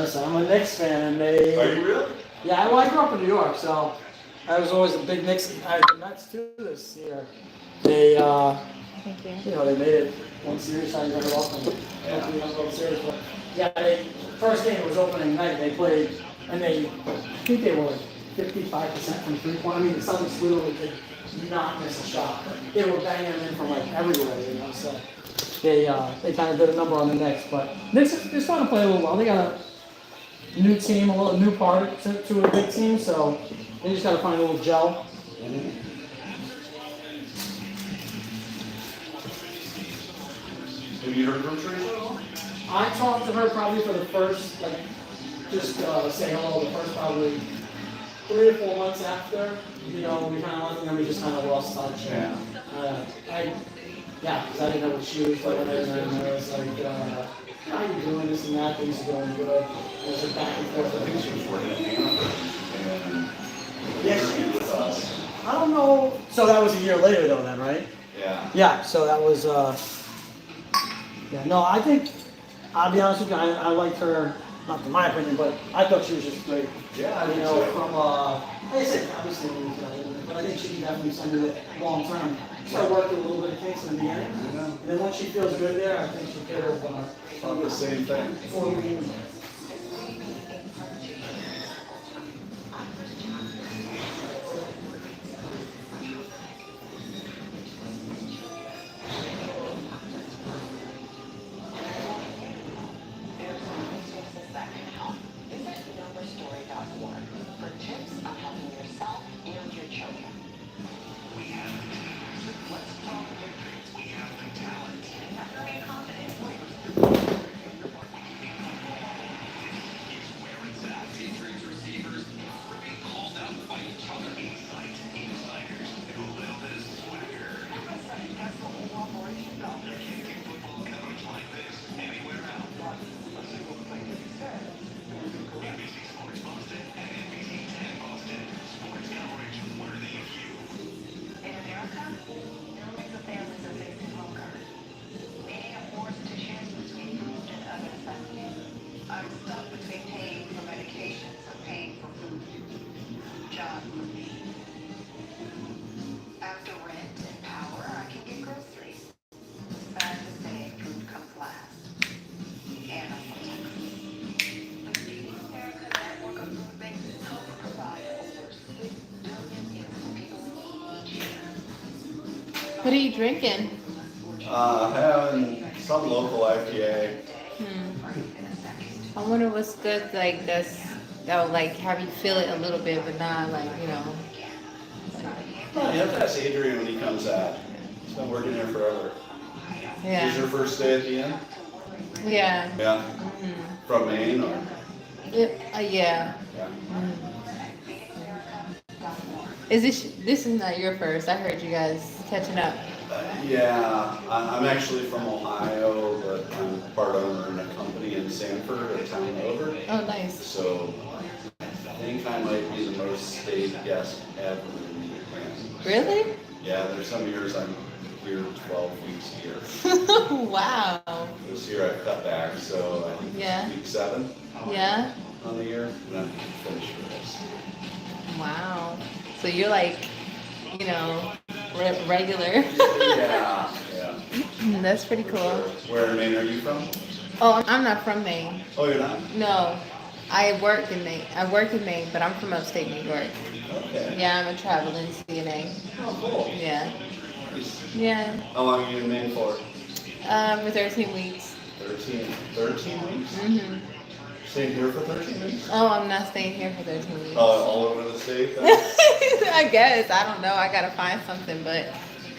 Listen, I'm a Knicks fan, and they. Are you really? Yeah, well, I grew up in New York, so I was always a big Knicks. The Mets too this year. They, Thank you. you know, they made it one series. I never lost them. Hopefully, not World Series, but yeah, they first game was opening night. They played, and they, I think they were like 55% from 3-point. I mean, the Celtics literally did not miss a shot. They were banging them in from like everywhere, you know. So they kind of did a number on the Knicks, but Knicks they're starting to play a little well. They got a new team, a little new part to a big team, so they just got to find a little gel. Have you heard from Teresa at all? I talked to her probably for the first, like, just say hello, the first probably 3 or 4 months after, you know, we kind of left, and then we just kind of lost touch. Yeah. Yeah, because I didn't know what she was doing, and I was like, how you doing, this and that, things are going good. It was a back and forth. I think she was working at Hanover. And Yes, she interviewed with us. I don't know. So that was a year later, though, then, right? Yeah. Yeah, so that was, yeah, no, I think, I'll be honest with you, I liked her, not in my opinion, but I thought she was just great. Yeah, I You think know, so. from, like I said, obviously, but I think she can definitely send it long term. Started working a little bit of kinks in the beginning, Yeah. and then once she feels good there, I think she could have, Thought the same thing. before we even. I'm stuck between paying for medications and paying for food. Job for me. After rent and power, I can get groceries. Sad to say, food comes last. And I'm from Texas. The American network of food banks help provide over 6 billion meals for people each year. What are you drinking? Having some local IPA. I wonder what's good like that would like have you feel it a little bit, but not like, you know. Well, you have to ask Adrian when he comes out. He's been working there forever. Is Yeah. your first day at the inn? Yeah. Yeah. From Maine or? Yeah. Yeah. Is this is not your first? I heard you guys catching up. Yeah, I'm actually from Ohio, but I'm part owner in a company in Sanford, a town over. Oh, nice. So I think I might be the most stayed guest ever in the plant. Really? Yeah, there's some years I'm here 12 weeks a year. Wow. This year I've cut back, so I think Yeah. it's week 7 Yeah. on the year, and I'm finished with this. Wow. So you're like, you know, regular. Yeah, yeah. That's pretty cool. Where in Maine are you from? Oh, I'm not from Maine. Oh, you're not? No, I work in Maine, but I'm from upstate New York. Okay. Yeah, I'm a traveling CNA. Oh, cool. Yeah. Nice. Yeah. How long are you in Maine for? For 13 weeks. 13 weeks? Mhm. Staying here for 13 weeks? Oh, I'm not staying here for 13 weeks. All over the state? Then? I guess. I don't know. I gotta find something, but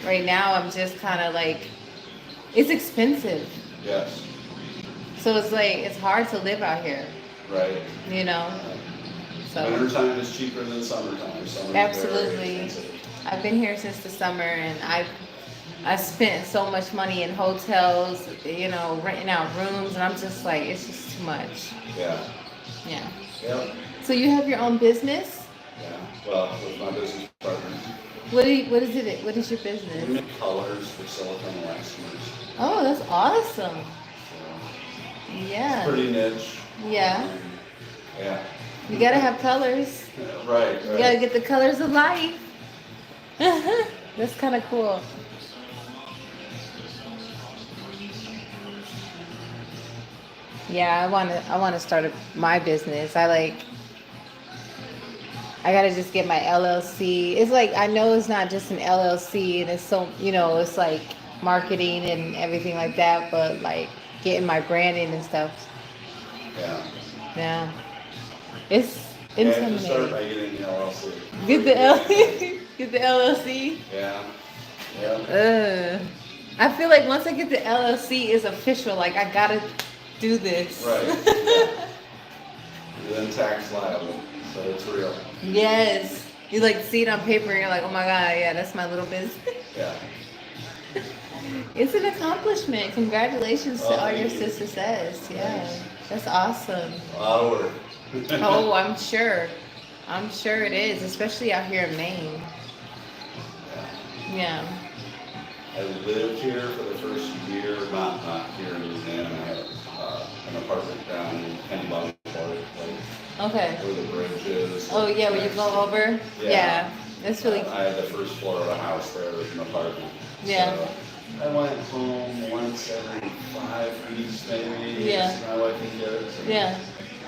right now I'm just kind of like, it's expensive. Yes, So it's like, it's hard to live out here, right. you know? So, Wintertime is cheaper than summertime. Summer's very absolutely. expensive. I've been here since the summer and I spent so much money in hotels, you know, renting out rooms, and I'm just like, it's just too much. Yeah. Yeah. Yep. So you have your own business? Yeah. Well, with my business partner. What is it? What is your We business? make colors for silicone elastomers. Oh, that's awesome. So Yeah. pretty niche. Yeah. Yeah. You gotta have colors. Right, You gotta right. get the colors of life. That's kind of cool. Yeah, I wanna start my business. I gotta just get my LLC. It's like I know it's not just an LLC, and it's so it's like marketing and everything like that, but like getting my branding and stuff. Yeah. Yeah, it's Yeah, just start by intimidating. getting the LLC. Get the get the LLC. Yeah. Yeah. I feel like once I get the LLC, it's official. Like I gotta do this. Right. Yeah. You're then tax liable, so it's real. Yes. You like see it on paper and you're like, oh my god, yeah, that's my little business. Yeah. It's an accomplishment. Congratulations to Oh, all your thank you. success. Yeah. Thanks. That's awesome. A lot of work. Oh, I'm sure. I'm sure it is, especially out here in Maine. Yeah. I lived here for the first year, not here in Louisiana. I had an apartment down in Kennebunkport, like Okay. where the bridge is. Oh yeah, when you go over? Yeah. Yeah. That's really I had the first floor of a house there with an apartment. Yeah. So I went home once every 5 weeks maybe. Yeah. to my wife and kids. yeah.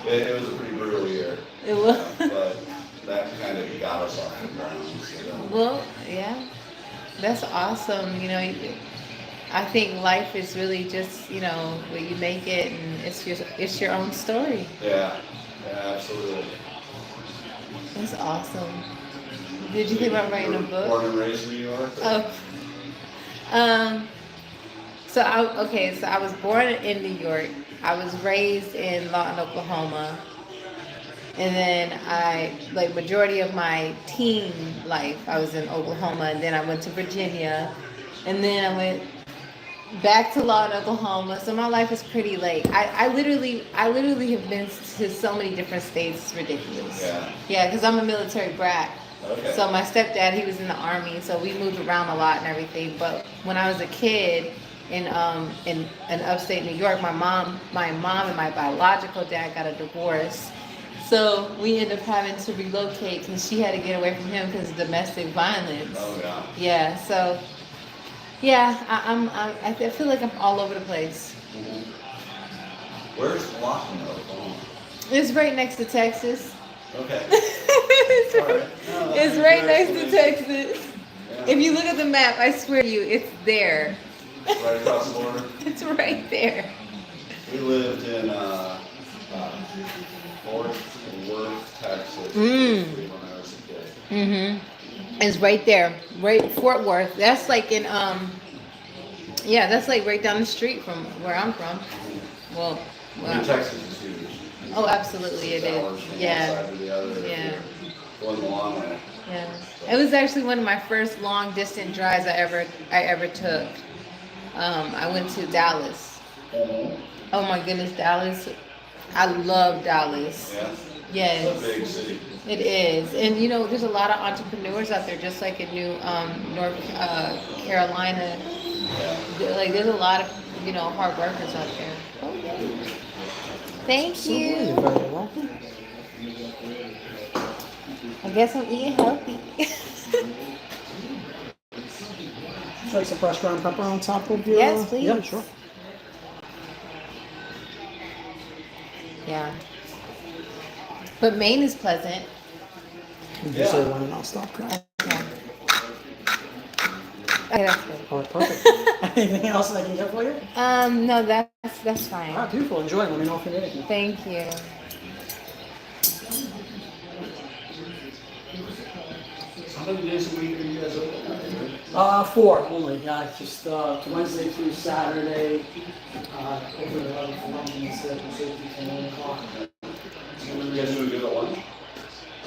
It was a pretty brutal year. It was But that kind of got us off the ground. So. well, yeah. That's awesome. I think life is really just, when you make it and it's your own story. Yeah, absolutely. That's awesome. Did you think about writing a You were book? Born and raised in New York? Oh. So I was born in New York. I was raised in Lawton, Oklahoma. And then majority of my teen life, I was in Oklahoma, and then I went to Virginia, and then I went back to Lawton, Oklahoma. So my life is pretty like, I literally have been to so many different states, it's ridiculous. Yeah. Yeah, because I'm a military brat. Okay. So my stepdad, he was in the army, so we moved around a lot and everything. But when I was a kid in upstate New York, my mom and my biological dad got a divorce. So we ended up having to relocate because she had to get away from him because of domestic violence. Oh, yeah. Yeah. So yeah, I feel like I'm all over the place. Mhm. Where's Lawton, Oklahoma? It's right next to Texas. Okay. it's All right, right. Oh, that's it's right next to interesting. Texas. Yeah. If you look at the map, I swear to you, it's there. Right across the border. It's right there. We lived in Fort Worth, Texas, Mm. when I was a kid. Mhm. It's right there, right Fort Worth. That's like that's like right down the street from where I'm from. Well, I mean, Texas is huge. oh, absolutely it 6 hours is. from one Yeah, side to the other. if Yeah. you're Going the long way. yeah. It was actually one of my first long distance drives I ever took. I went to Dallas. Oh my goodness, Dallas. I love Dallas. Yeah. Yes. It's a big city. It is, and there's a lot of entrepreneurs out there, just like in North Carolina. Yeah. Like there's a lot of hard workers out there. Okay. Thank you. You're very welcome. I guess I'm eating healthy. Like some fresh ground pepper on top of your. Yes, please. Yeah, sure. Yeah. But Maine is pleasant. You Yeah. say one and I'll stop. Correct. Okay. Okay, that's good. All right, perfect. Anything else I can get for you? No, that's All fine. right, beautiful. Enjoy. Let me know if you need anything. Thank you. How many days a week are you guys open? 4 only. Yeah, just Wednesday through Saturday. Open 11 for lunch and safety till 1 o'clock. You guys doing good at lunch?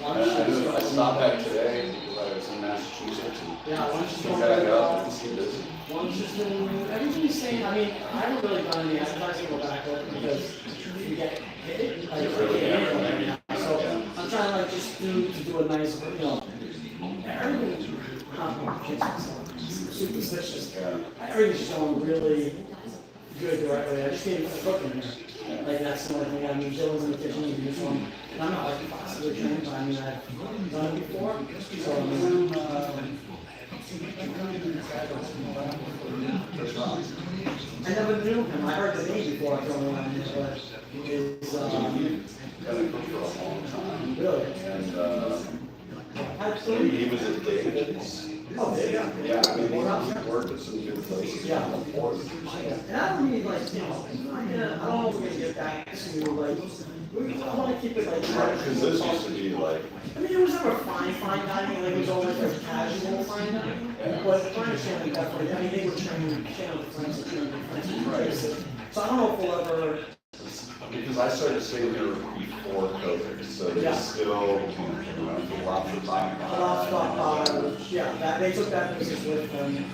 I stopped back today because I was in Massachusetts and Yeah, lunch is you going gotta really go well. and see busy. Lunch is doing everything's saying. I mean, I haven't really done any advertising go back up because you get hit. Like, Really, yeah. yeah. So I'm trying to like just do a nice, everything's superstitious. Yeah. Everything's just going really good the right way. I just came from cooking here. Like that's the only thing. I mean, Dylan's in the kitchen. You just want And I'm not like possibly trained, but I mean, I've done it before, so I mean, I never knew him, I heard the name before I told him, but it's, Been a cook for a long time. really, And, absolutely. he was at David's. Oh, there you go. Yeah, I mean, he worked at some good places. Yeah. Of course. And I don't mean like, you know, I don't know if we're gonna get back to like, I wanna keep it like. Right, because this used to be like, I mean, it was never fine dining, like it was always like casual fine dining. Yeah. But French Shannon definitely, I mean, they were training Shannon French, and French, so I don't know if we'll ever, because I started staying here before COVID, so Yeah. there's still, you know, the lobster pie. yeah, that, they took that business with them.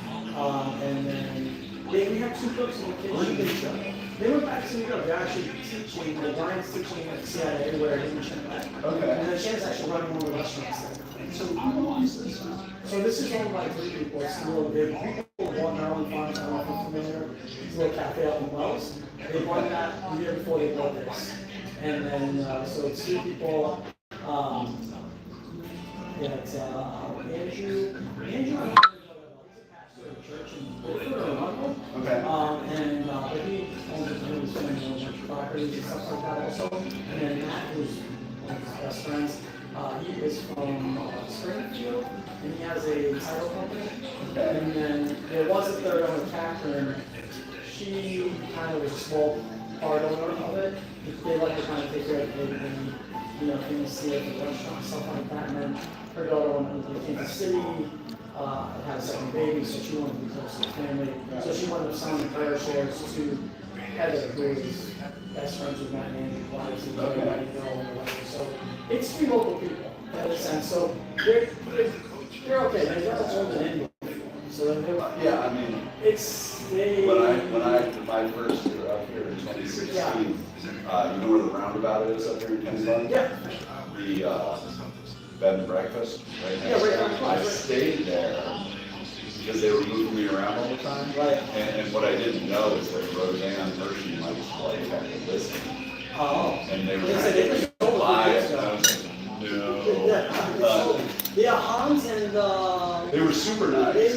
And then, we have two cooks in the kitchen. They went back to New York, they're actually teaching, the Brian's teaching at CIA where he was back. Okay. And then Shannon's actually running one of the restaurants there. So who owns this now? So this is owned by three people, it's a little big, people bought Maryland Farms, I don't know if you're familiar, it's a little cafe up in Wells. They bought that the year before they bought this. And then, so it's two people, yeah, it's, Andrew, he's a pastor of a church in Woodford or Arundel. Okay. But he owns his own properties and stuff like that also. And then Matt, who's one of his best friends, he is from Springfield, and he has a title company. And then there was a third owner, Catherine. She kind of was a small part owner of it. They like to kind of take care of everything, you know, things, see at the restaurant, stuff like that. And then her daughter wanted to live in the city, had a second baby, so she wanted to be close to the family. So she wanted to sign the prayer shares to Heather, who is best friends with Matt and Andy Wise, and everybody know and whatever. So it's three local people, in a sense. So they're okay. They're not older than anyone. So they're, Yeah, I mean, it's, they. when my first year up here in 2016, Yeah. you know where the roundabout is up here in Kennebunk? Yeah. The, bed and breakfast, right Yeah, next right door. across, I right. stayed there because they were moving me around all the time. Right. And what I didn't know is that Roseanne Hershey and Mike's wife had a listing. Oh. And they were They trying said to they get me sold to it buy years it, and I ago. was like, Yeah, no. yeah, Hans and, They were super nice. they,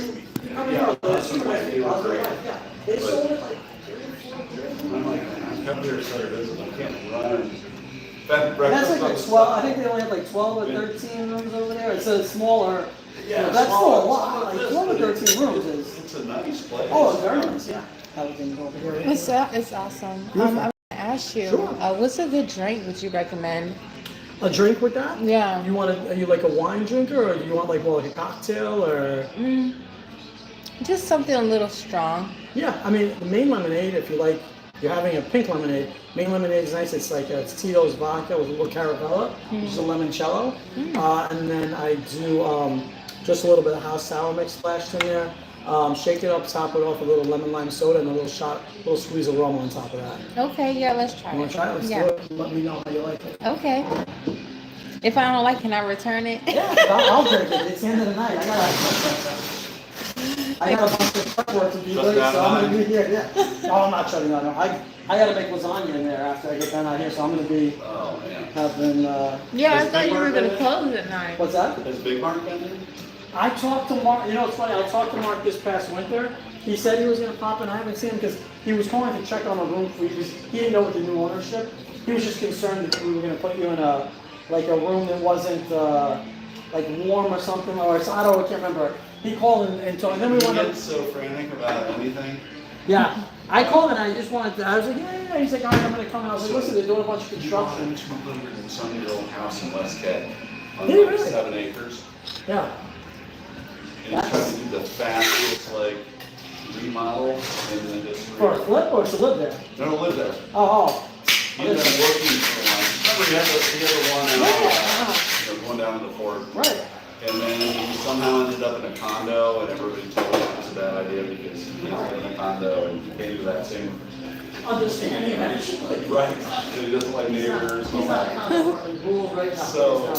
I mean, Yeah, they're super nice people, they were great. yeah. They But- sold it like 3 or 4 years And I'm ago. like, man, I'm coming here to start a business, I can't run bed and And breakfast. that's like on a the 12, I side. think they only have like 12 or 13 rooms over there, it's a smaller, Yeah, that's still a smaller, lot, like smaller 12 or business. 13 rooms is, It's a nice place. oh, it's very nice, yeah. Everything's over here. It's awesome. I want to ask you, Sure. what's a good drink would you recommend? A drink with that? Yeah. You want are you like a wine drinker, or do you want like more like a cocktail, or? Just something a little strong. Yeah, I mean, the main lemonade, if you like, you're having a pink lemonade. Main lemonade is nice. It's like it's Tito's vodka with a little Caravella, which is a limoncello. And then I do just a little bit of house sour mix splashed in there. Shake it up, top it off with a little lemon lime soda and a little squeeze of rum on top of that. Okay, yeah, let's try You want it. to try it? Let's Yeah. do it. Let me know how you like it. Okay. If I don't like, can I return it? Yeah, I'll drink it. It's the end of the night. I got a bunch of prep work to do Shut later, down so I'm line. gonna be here. Yeah. No, I'm not shutting down. No. I gotta make lasagna in there after I get done out here, so I'm gonna be Oh, man. having. Yeah, I Has thought Big you were Mark gonna been close at 9. What's that? Has Big Mark been there? I talked to Mark. You know, it's funny. I talked to Mark this past winter. He said he was gonna pop in. I haven't seen him because he was calling to check on a room for you. He didn't know with the new ownership. He was just concerned that we were gonna put you in a room that wasn't like warm or something, or I can't remember. He called and told, and then we You went up. get so frantic about anything. Yeah, I called and I just wanted to, I was like, yeah. He's like, all right, I'm gonna come. And I was like, listen, they're doing a bunch of construction. 200-some-year-old house in West Kent on Did he like really? 7 acres. Yeah. And he's trying to do the fastest, like, remodel in the history. For a flip or to live there? No, live there. Oh, He's been working for a while. Remember, he had the one out, the one down in the fort. right. And then he somehow ended up in a condo, and everybody told him it was a bad idea because he can't live in a condo, and he came to that same. Understanding eventually. Right. So he doesn't like neighbors and all He's not that. kind of rule right now. So-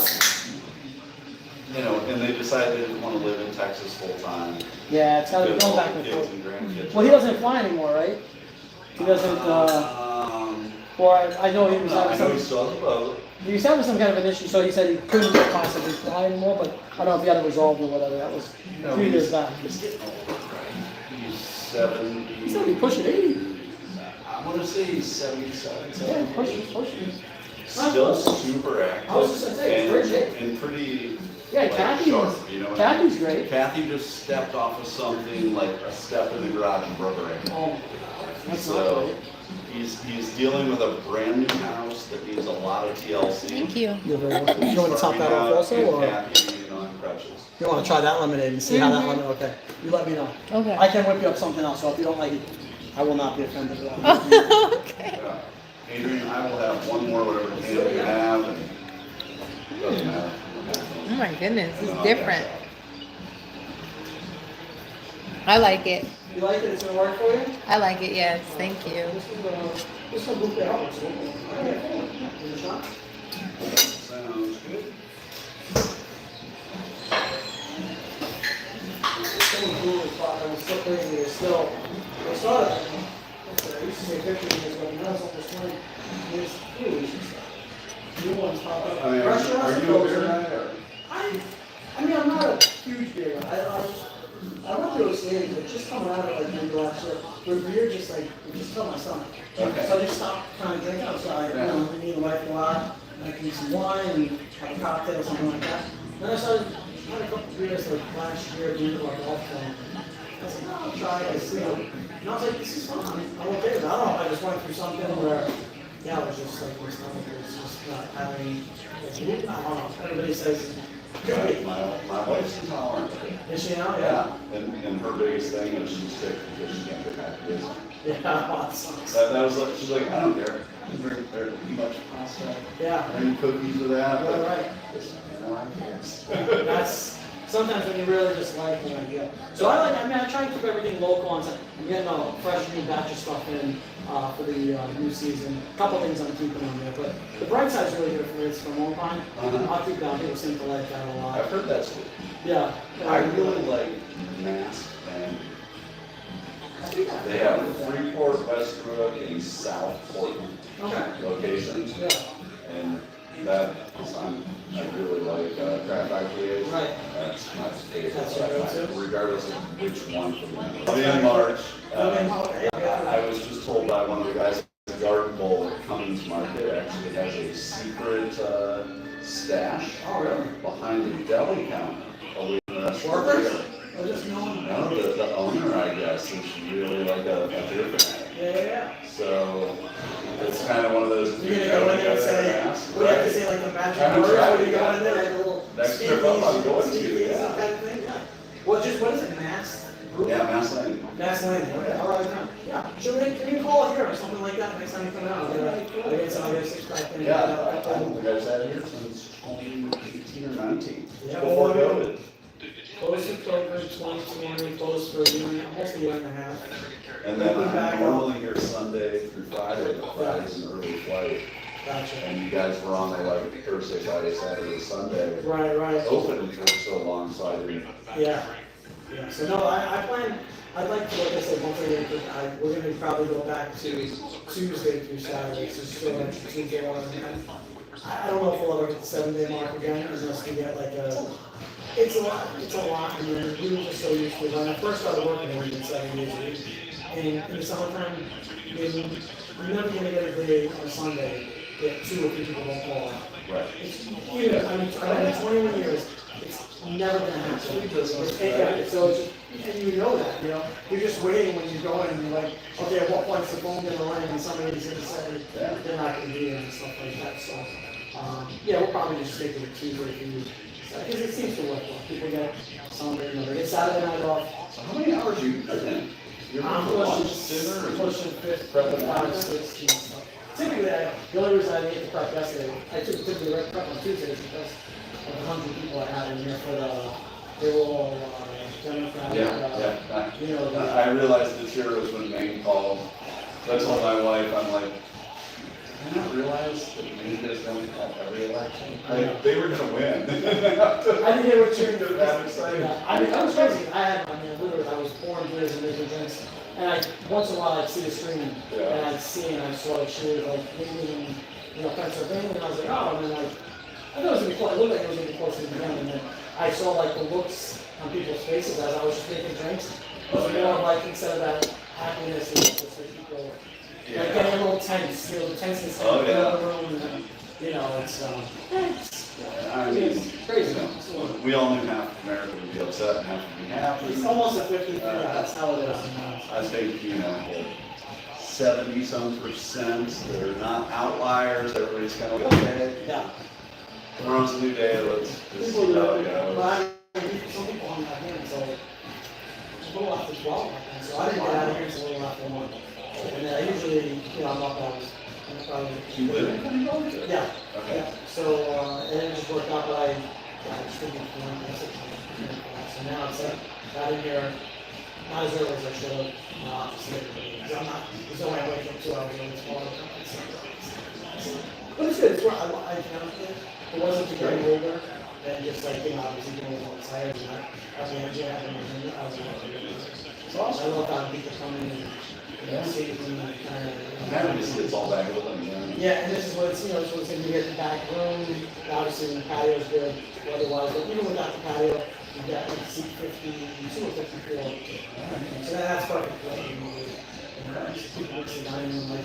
You know, and they decided they didn't want to live in Texas full time. Yeah, it's gotta be With going all back the and kids forth. and grandkids. Well, he doesn't fly anymore, right? He doesn't, or I know he was No, I having know he some, still has a boat. he was having some kind of an issue, so he said he couldn't possibly fly anymore, but I don't know if he had it resolved or whatever, that was a few years back. He's getting old, right? He's 70. He's gonna be pushing 80. I want to say he's 77. Yeah, pushing. Still super active. I was just gonna say, and, very shape. and pretty. Yeah, like, Kathy's, sharp, you know what I mean? Kathy's great. Kathy just stepped off of something like a step in the garage and broke her ankle. Oh, that's not So great. he's dealing with a brand new house that needs a lot of TLC. Thank you. You're very welcome. You want to top Starting that off out, also, and or Kathy, you know, on crutches. you want to try that lemonade and see how that lemonade, okay. You let me know. Okay. I can whip you up something else, so if you don't like it, I will not be offended at all. Okay. Yeah. Adrian, I will have one more, whatever can you have, and it doesn't matter. Oh my goodness, it's different. I like it. You like it? It's gonna work for you? I like it, yes. Thank you. This will boot it out. So, okay. Give it a shot. Sounds good. Someone blew the spot. I was still crazy. They started. I used to say 15 years ago. Now it's almost 20 years. New ones pop up. I mean, Restaurants are are you a beer closing. guy, or? I mean, I'm not a huge beer guy. I went to those games, but just coming out of it, like maybe last year, with beer, just like, it just filled my stomach. Okay. So I just stopped trying to drink outside, you know, me and the wife go out, and I can eat some wine and have a cocktail or something like that. Then I started, had a couple of beers like last year, being to our golf club. I said, no, I'll try it, I see it. And I was like, this is fun, I'm okay with it. I don't know if I just went through something where, yeah, it was just like, my stomach was just not having, I don't know, everybody says, good. My wife's intolerant. Is she now? Yeah, and her biggest thing is she's sick because she can't get back to business. Yeah, that sucks. That was like, she's like, I don't care. I drink too much pasta. Yeah. I eat cookies with that. Right, but right. it's, you know, I can't. That's sometimes when you really just like an idea. So I mean, I try to keep everything local and I'm getting a fresh new batch of stuff in for the new season. A couple things I'm keeping on there, but the bright side's really good for me. It's from Alpine. I'll keep that. People seem to like that a lot. I've heard that's good. Yeah. I really like Mass and they have Freeport, Westbrook, and South Portland Okay. locations. Yeah. And that is, I really like Craft Factory. Right. That's my favorite. That's your go-to? Regardless of which one from them. But in March, I was just told by one of the guys at the Garden Bowl at Cummings Market actually has a secret stash Oh, really? behind the deli counter. Away from the rest of the Workers? beer. Or just no one? No, the owner, I guess, is really like a beer fan. Yeah. So it's kind of one of those. You're gonna go in there and say, we have to say like the magic Kind of words, try or it, you go yeah. in there like a little. Next trip up, I'm going to, speakeasy yeah. kind of thing, yeah. Well, just, what is it, Mass? Yeah, Mass Lane. Mass Landing, okay, all right, yeah. Should we, can you call here or something like that next time you come out? I guess I'll get 6 pack thing. Yeah, I don't think I've had it here since 2018 or 19. Yeah, Before well, COVID. Closed October 2020, closed for a year, almost a year and a half. And then We'll be back I'm normally here Sunday through Friday, but Friday's an early flight. Gotcha. And you guys were on there like Thursday, Friday, Saturday, Sunday. Right. Open for so long, so I didn't. Yeah. So no, I plan, I'd like to, like I said, once again, we're gonna probably go back to Tuesday through Saturday, so still an extra Tuesday one. And I don't know if we'll ever hit the 7-day mark again, unless we get like it's a lot, I mean, we were just so used to it. When I first started working, we did 7 days a week. And in the summertime, you're never gonna get a day on Sunday that 2 or 3 people don't call out. Right. It's, I've been 21 years, it's never gonna happen. So it's just, and you know that, you're just waiting when you go in and you're like, okay, at what point's the phone gonna ring and somebody's gonna say, they're not gonna be there and stuff like that, so. Yeah, we'll probably just stick with Tuesday for you, because it seems to work well, people get Sunday, they get Saturday night off. So how many hours are you putting in? You're I'm for lunch, pushing, dinner, or pushing 5, prepping 5, lunch? 6, and stuff. Typically, the only reason I didn't get the prep yesterday, I typically prep on Tuesdays because of the 100 people I had in here for they were all Democratic. Yeah. You know, I realized this year was when Maine called. So I told my wife, I'm like, did I not realize that Maine is going to have every election? Like, they were gonna win. I think they were cheering. They're that excited. Yeah, I mean, that was crazy. Literally, I was pouring beers and making drinks, and once in a while I'd see the screen, and I'd see and I saw like she was like leaving Pennsylvania, and I was like, oh, and then like, I thought it was gonna be cool, I looked like it was gonna be close to the end, and then I saw like the looks on people's faces as I was just making drinks. It was more like, instead of that happiness, it was just like people, like getting a little tense, the tenseness in Oh, yeah. the room, and, it's I mean, crazy. we all knew half of America would be upset and half would be happy. It's almost a 50, that's how it is. I think, 70-some%, they're not outliers, everybody's kind of like, okay, Yeah. tomorrow's a new day, let's just see how it goes. Some people on that hand, so it's a little after 12, so I didn't get out of here until a little after 1. And then I usually, I'm up hours. You live in Kennebunkport? Yeah. Okay. Yeah. So, and it just worked out, but I just didn't get to learn. So now it's like, got in here, not as early as I should have, obviously, because I'm not, there's no way I wake up 2 hours early tomorrow. But it's good, it's where I found it. It wasn't to get older, and just like, obviously getting a little tired, and I was energy, I had energy, I was it's awesome. I love how people come in and see it and kind of. Now it just gets all back open again. Yeah, and this is what it's, it's what's gonna be at the back room, obviously the patio's good, otherwise, but even without the patio, you got like seat 52 or 54. So that's perfect. People look at the dining room, like,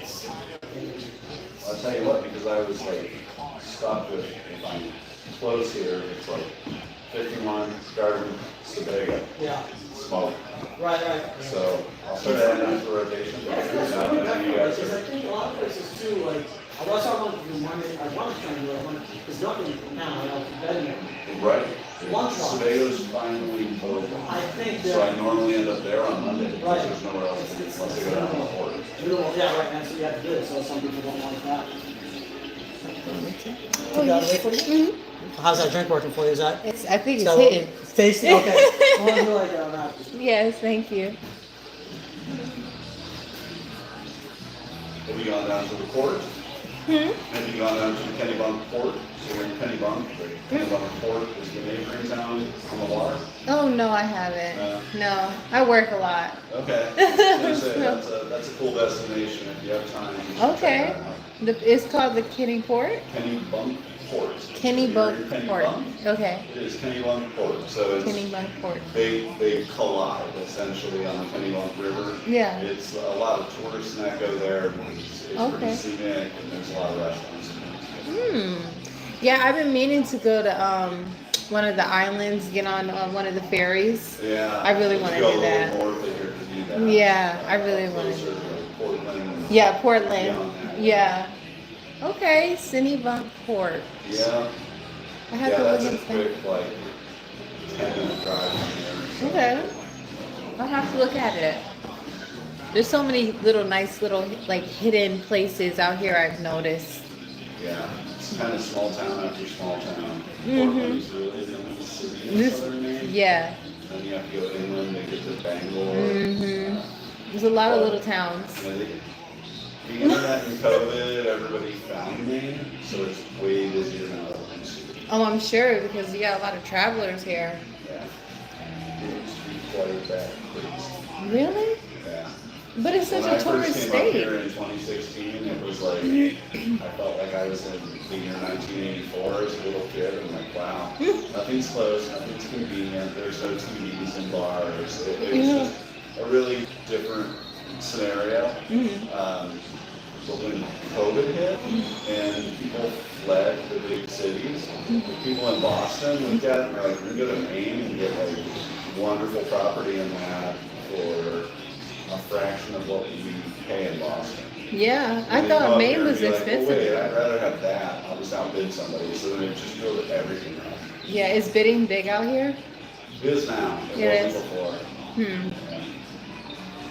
it's, I'll tell you what, because I was like, stopped with, if I'm close here, it's like 51, Garden, Sebago, yeah, Smoke. right. So I'll start adding on to rotation. Yeah, that's Now, really and then you good, guys because I are, think a lot of places too, like, I was talking about the one that I wanted to try to do, there's nothing now, betting it. right? Lunch box. Sebago's finally open. I think So I that, normally end up there on Monday because Right. there's nowhere else to be once I go down to the port. yeah, right, that's what you have to do, so some people don't like that. Oh, You got it for you? Mhm. How's that drink working for you? Is that I think it's so hitting. it's tasty? Okay. I want to do like that. Yes, thank you. Have you gone down to the port? Have you gone down to the Kennebunk port? So you're in Kennebunk, the Kennebunk port is the neighboring town on the water? Oh, no, I haven't. No, I work a lot. Okay. I was gonna say, that's a cool destination if you have time. you should check Okay. that out. It's called the Kennebunk Kennebunk Port. Kennebunk You're in Port. Kennebunk? Okay. It is Kennebunk Port, so it's, Kennebunk Port. they collide essentially on the Kennebunk River. Yeah. It's a lot of tourists that go there, it's Okay. pretty scenic, and there's a lot of restaurants. Yeah, I've been meaning to go to one of the islands, get on one of the ferries. Yeah. I really if wanna you go do a little that. north of here to do that. Yeah, I really wanna Closer to like Portland and Yeah, Portland. beyond that. Yeah. Okay, Kennebunk Port. Yeah, I have yeah, to look that's a into that. quick, like, 10-minute drive from here. Okay. I'll have to look at it. There's so many nice little like hidden places out here I've noticed. Yeah, it's kind of small town after small town. Mhm. Portland is really the only city in southern Maine. Yeah. Then you have to go inland to get to Bangor. Mhm. There's a lot of little towns. You know, the internet and COVID, everybody found Maine, so it's way busier now than it used to be. Oh, I'm sure because you got a lot of travelers here. Yeah. It used to be quite that crazy. Really? Yeah. But it's such When I a tourist first came up state. here in 2016, it was like, I felt like I was in the year 1984 as a little kid. I'm like, wow, nothing's close, nothing's convenient, there's no TVs and bars. It was just a really different scenario. But when COVID hit and people fled the big cities, the people in Boston looked at it and were like, we're gonna go to Maine and get like wonderful property in that for a fraction of what we pay in Boston. Yeah, I And they come thought up Maine here and was be like, "Well, wait, expensive. I'd rather have that, I'll just outbid somebody, so then it just drove everything up. Yeah, is bidding big out here? It is now, It it is. wasn't before. Hmm.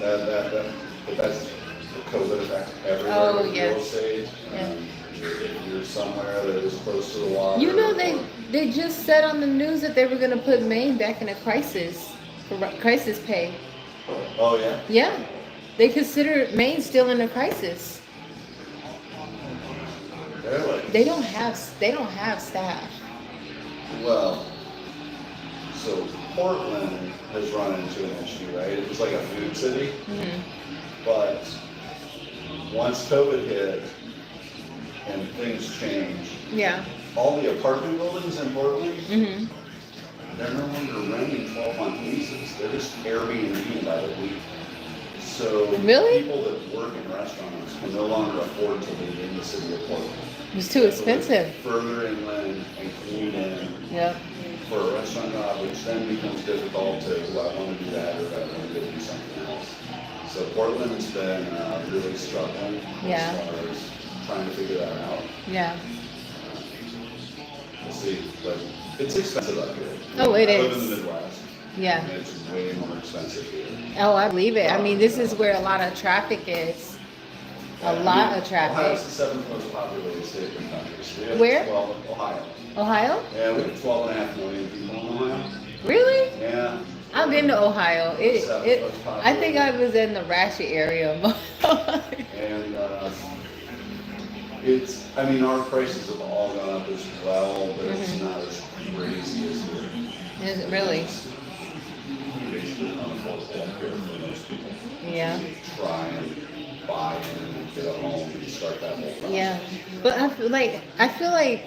But that's the COVID effect everywhere Oh, with yes. real estate. Yeah. If you're somewhere that is close to the water. You know or- they just said on the news that they were gonna put Maine back in a crisis pay. Oh, yeah? Yeah, they consider Maine still in a crisis. Really? They don't have staff. Well, so Portland has run into an issue, right? It was like a food city. Mhm. But once COVID hit, and things change. Yeah. All the apartment buildings in Portland, Mhm. they're no longer renting 12-month leases. They're just Airbnb by the week. So Really? people that work in restaurants can no longer afford to live in the city of Portland. It's too expensive. Further inland and commute in Yep. for a restaurant job, which then becomes difficult to, do I want to do that or do I want to go do something else? So Portland's been really struggling Yeah. as far as trying to figure that out. Yeah. We'll see, but it's expensive up here. Oh, it I live is. in the Midwest. Yeah. And it's way more expensive here. Oh, I believe it. I mean, this is where a lot of traffic is. A lot of Ohio's traffic. the seventh most populated state in the country. So we have Where? 12, Ohio. Ohio? Yeah, we have 12.5 million people in Ohio. Really? Yeah. I've been to Ohio. Seventh It. most I think I populated. was in the Ratchet area. And it's, I mean, our prices have all gone up as well, but it's Mm-hmm. not as crazy as here. Is it really? Basically unaffordable up here for most people. Yeah. Try and buy in and get a home and start that whole process. Yeah. But I feel like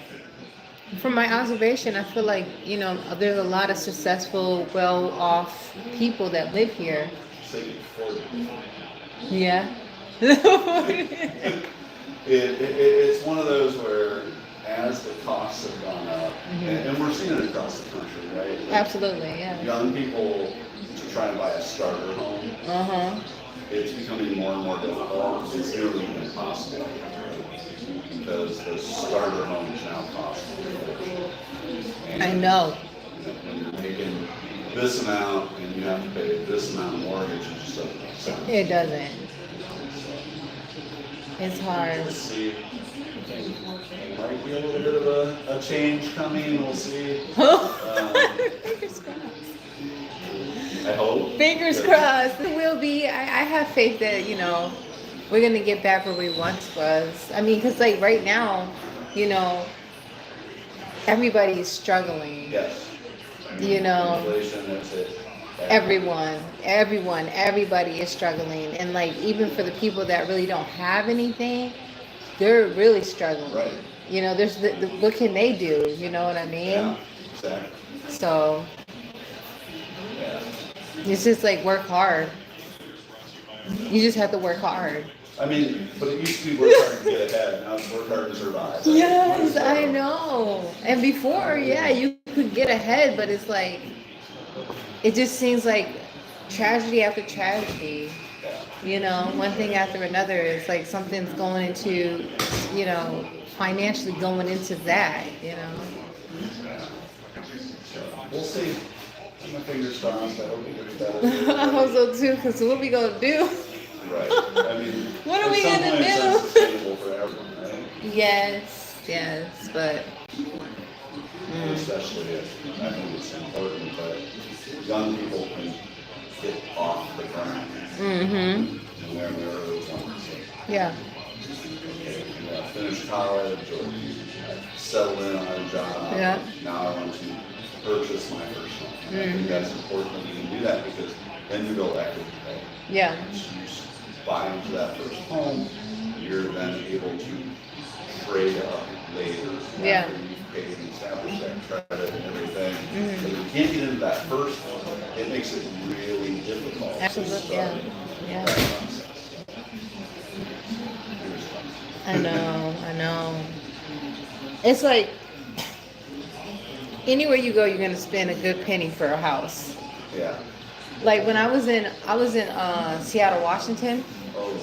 from my observation, I feel like, you know, there's a lot of successful, well-off people that live here. So you can afford it. Yeah. It's one of those where as the costs have gone up, Mm-hmm. and we're seeing it across the country, right? Like, Absolutely, yeah. young people to try and buy a starter home, Uh-huh. it's becoming more and more difficult. It's nearly impossible because the starter homes now cost. I know. When you're making this amount and you have to pay this amount of mortgage, it just doesn't make sense. It doesn't. It's hard. Let's see. There might be a little bit of a change coming. We'll see. Fingers crossed. I hope. Fingers crossed. It will be. I have faith that, you know, we're going to get back where we once was. I mean, because, like, right now, you know, everybody is struggling. Yes. You know, Inflation, that's it. everybody is struggling. And, like, even for the people that really don't have anything, they're really struggling. Right. You know, there's what can they do? You know what I mean? Yeah, exactly. So Yeah. it's just like work hard. You just have to work hard. I mean, but it used to be work hard to get ahead. Now it's work hard to survive. Yes, I know. And before, yeah, you could get ahead, but it's like, it just seems like tragedy after tragedy. Yeah. You know, one thing after another. It's like something's going into, you know, financially going into that, you know. We'll see. Keep my fingers crossed. I hope it gets better. I hope so too, because what we gonna do? Right. I mean, What are at we some in the point it's middle? unsustainable for everyone, right? Yes, but Especially if, I think it's important that young people can get off the ground. mm-hmm. And they're those ones. Yeah. Okay, finish college or settle in on a job. Yeah. Now I want to purchase my first home. And I think that's important that you can do that because then you build equity, right? Yeah. Once you buy into that first home, you're then able to trade up later. Yeah. After you've paid and established that credit and everything. Mm-hmm. But if you can't get into that first one, it makes it really difficult to Absolutely, start yeah. that Yeah. process. I know. It's like anywhere you go, you're gonna spend a good penny for a house. Yeah. Like when I was in Seattle, Washington. Oh,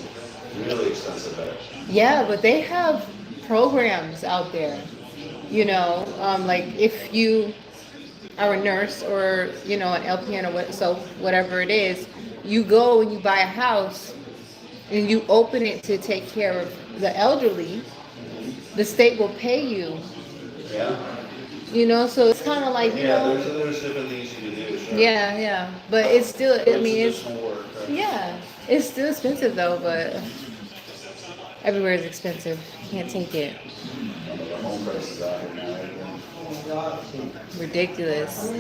really expensive there. Yeah, but they have programs out there. You know, like if you are a nurse or, you know, an LPN or whatever it is, you go and you buy a house and you open it to take care of the elderly. The state will pay you. Yeah. You know, so it's kind of like, you Yeah, know. there's different things you can do, sure. Yeah, but it's still, I mean, it's, additional work, right? yeah, it's still expensive though, but everywhere is expensive. Can't take it. Some of the home prices out here now, Ridiculous.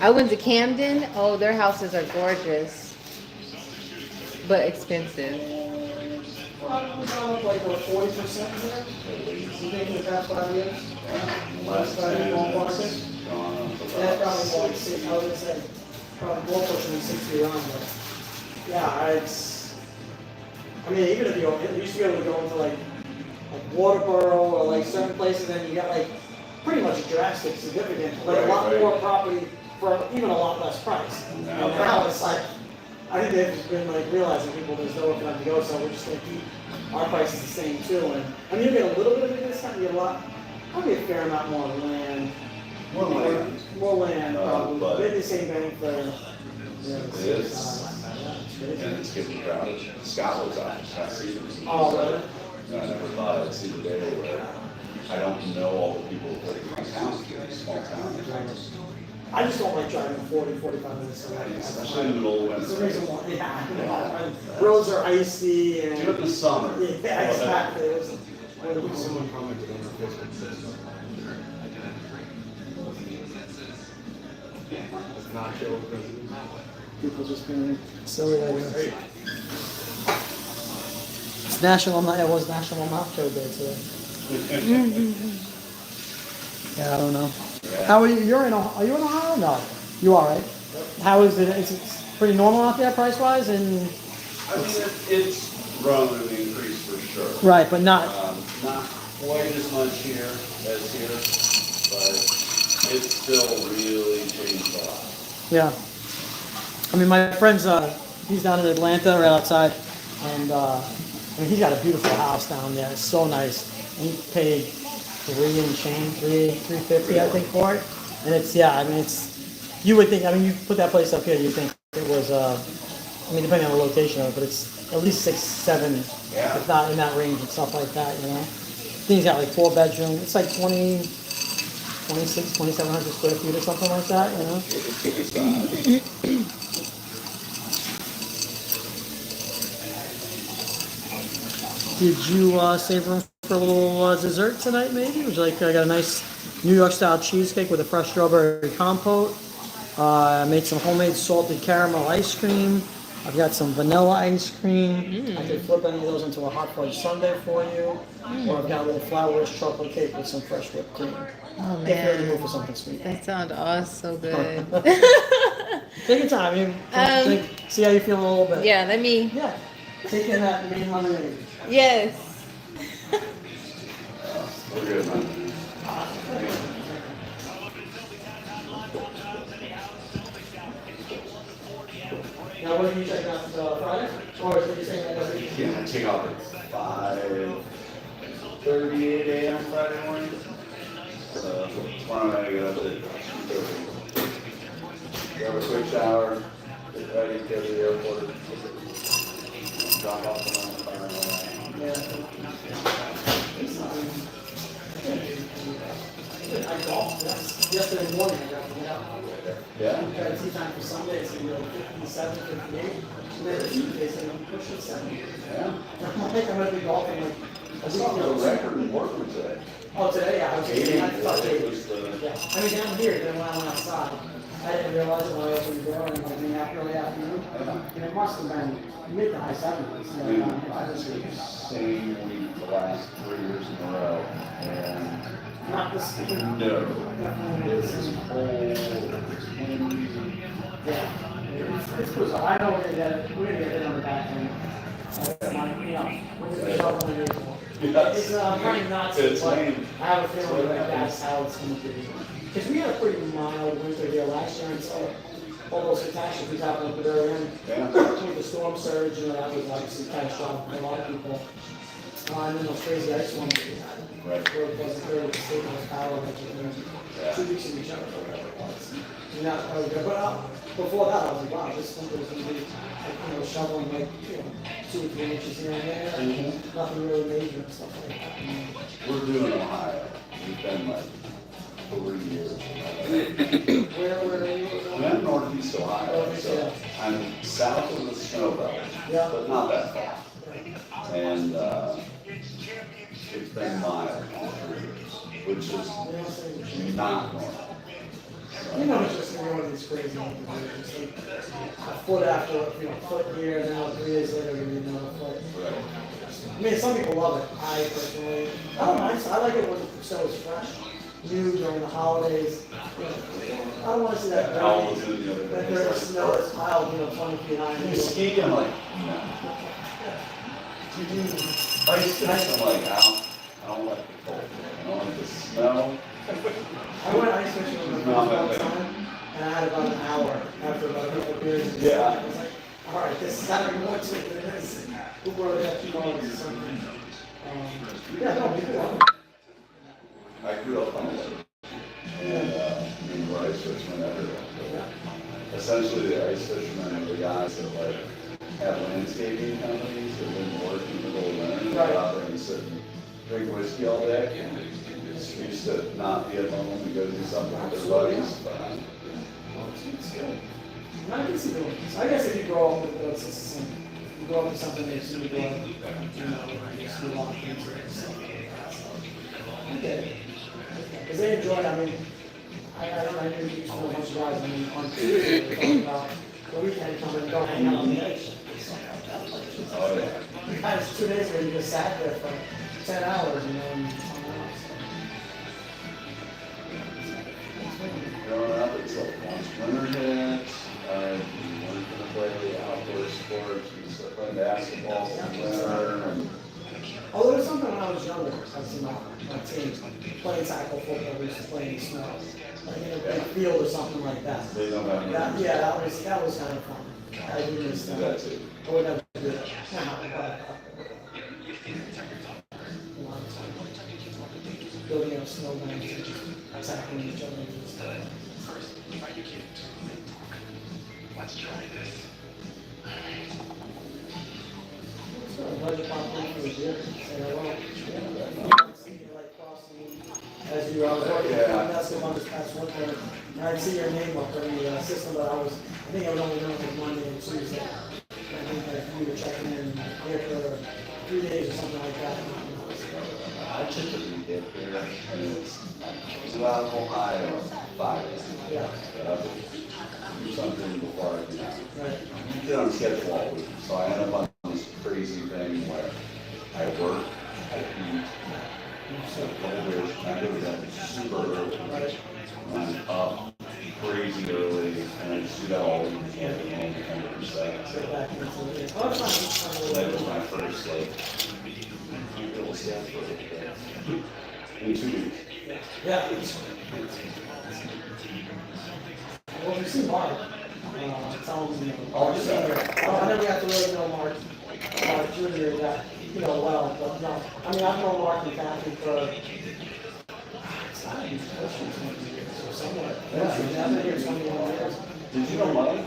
I went to Camden. Oh, their houses are gorgeous, but expensive. probably gone up like what, 40% here? You think in the past 5 years? Last 10 Gone up has gone up Yeah, about probably more like 60. six, I was gonna say, probably more pushing than 60 around, but, yeah, it's, I mean, even if you, you used to be able to go into like Waterboro or like certain places, and you got like pretty much a drastic, significant, like a lot Right. more property for even a lot less price. And now it's like, I think they've been like realizing people, there's nowhere for them to go, so we're just gonna keep our prices the same too. And I mean, you get a little bit of a discount, you get a lot, probably a fair amount more land. More land. More land, probably, but- maybe the same bang for, yeah. It is. And it's getting crowded. Scott was out, Scott Stevens. Oh, really? I never thought I'd see the day where I don't know all the people who live in my town, it's a small town. I just don't like driving 40, 45 minutes away. Especially in the middle of That's the winter. reason why, yeah. Roads are icy and. Do it in the summer. Yeah, exactly. It's- Someone commented on the Facebook. It's not Joe President. People just being silly, I guess. It's National, it was National Nacho Day today. Yeah, I don't know. How are you, are you in Ohio? No, you are, right? How is it, is it pretty normal out there price-wise and? I mean, it's grown and increased for sure. Right, but not, Not quite as much here as here, but it's still really changed a lot. yeah. I mean, my friend's, he's down in Atlanta, right outside, and, I mean, he's got a beautiful house down there, it's so nice. And he paid $350, I think, for it. And it's, yeah, I mean, it's, you would think, I mean, you put that place up here, you think it was, I mean, depending on the location of it, but it's at least 6, 7, Yeah. if not in that range and stuff like that, you know? Thing's got like 4 bedrooms, it's like 26, 2,700 square feet or something like that, you know? Did you save room for a little dessert tonight, maybe? Would you like, I got a nice New York style cheesecake with a fresh strawberry compote. I made some homemade salted caramel ice cream. I've got some vanilla ice cream. I could flip any of those into a hot fudge sundae for you. Or I've got a little flour-rich chocolate cake with some fresh whipped cream. Oh If you're in the mood man, for something sweet. that sounds all so good. Take your time. See how you feel in a little bit. Yeah, let me. Yeah. Take in that main lemonade. Yes. We're good, man. Now, what are you checking out Friday? Or is it you saying that every week? Yeah, I take off at 5:38 a.m. Friday morning. So tomorrow night I get up at 2:30. Grab a quick shower, get ready, go to the airport, drop off the phone. Yeah. I golfed yesterday morning. I got to get out. Yeah. Got a tea time for Sunday. It's gonna be like 57, 58. And then Tuesday, so I'm pushing 70. Yeah. I'm like, I'm gonna be golfing like. I saw the record in Portland today. Oh, today, yeah. I was just saying, I thought It they. was the, Yeah. I mean, down here, then when I went outside, I didn't realize it when I opened the door and like in the early afternoon. And it must have been mid to high 70s. I mean, I was the same week the last 3 years in a row. And Not this. no, this is cold. Yeah. It's cool. So I know we're gonna get it on the back end. We're gonna shovel it in. It's kind of nuts, It's but lame. I have a feeling that that's how it's going to be. Because we had a pretty mild winter here last year, and so all those catastrophes happened at the very end. Yeah. With the storm surge, you know, that was obviously catastrophic for a lot of people. And then those crazy ice storms that we had. Right. Where it wasn't clear with the state of power, like, Yeah. 2 weeks in each other or whatever it was. And that was good. But before that, I was like, wow, this winter is going to be, like, you know, shoveling like, 2 or 3 inches here and there. And nothing really major and stuff like that. We're doing Ohio. We've been like 3 years. Where are you? I'm in Northeast Ohio, so I'm south of the snow belt, Yeah. but not that far. And it's been mild for 3 years, which is not normal. You know, it's just, doing these crazy numbers. It's like a foot after, foot here, and then 3 days later, we need another foot. Right. I mean, some people love it. I personally, I don't mind. I like it when the snow is fresh, new during the holidays. I don't want to see that Al dirty, was in the other that day. dirty snow that's piled, 20 feet high. You ski, I'm like, no. Ice fish, I'm like, I don't like the cold. I don't like the snow. I went ice fishing for the first time, and I had about an hour after about a couple of beers. And Yeah. I was like, all right, this is having more to it than this. Who brought it up 2 hours or something? Yeah, no, people love it. I grew up on a lake. And, we're ice fishermen everywhere. But essentially, the ice fishermen are the guys that like have landscaping companies that have been working in the middle of winter. They're out there and sit and drink whiskey all day. Used to not be at home and go do something with their buddies. But, I can see doing this. I guess if you grow up with those, it's the same. You grow up with something that you do, you see a lot of things that are stuff like that. So, I get it. Because they enjoy it. I mean, I knew you saw a bunch of guys, on Tuesday, they were talking about the weekend coming and go hang out on the edge. oh, yeah. You guys, 2 days ago, you just sat there for 10 hours, and hung out. Growing up, it's like once winter hit, you weren't gonna play outdoor sports, you used to play basketball in the winter. And Although there's something when I was younger, I was my team playing tackle football, we used to play in the snow, like in a big field or something like that. they don't have. Yeah, that was kind of fun. I do miss Do that. that too. I would never do that. Building up snowbanks and attacking each other. Budget popcorn for the beer. Say hello. See you like crossing as you, I was working at basketball this past winter, and I'd see your name up in the system, but I think I was only doing it Monday and Tuesday. I think that you were checking in here for 3 days or something like that. I typically get here, and it's out of Ohio, 5 days. Yeah, Do something before I can right. get on schedule all week. So I end up on this crazy thing where I work, I eat, so a couple of days, I go to bed super early. I'm up crazy early, and I just do that all week. Yeah, 100%. Sit back into it. Oh, it's fine. So that was my first, like, little step for in 2 weeks. Yeah. Well, we see Mark. Tell him, Oh, just I never got to really know Mark Jr. that, well, but no. I mean, I've known Mark and Kathy for, it's gotta be close to 20 years or somewhere. Yeah. I've been here 21 years. Did you know Mike?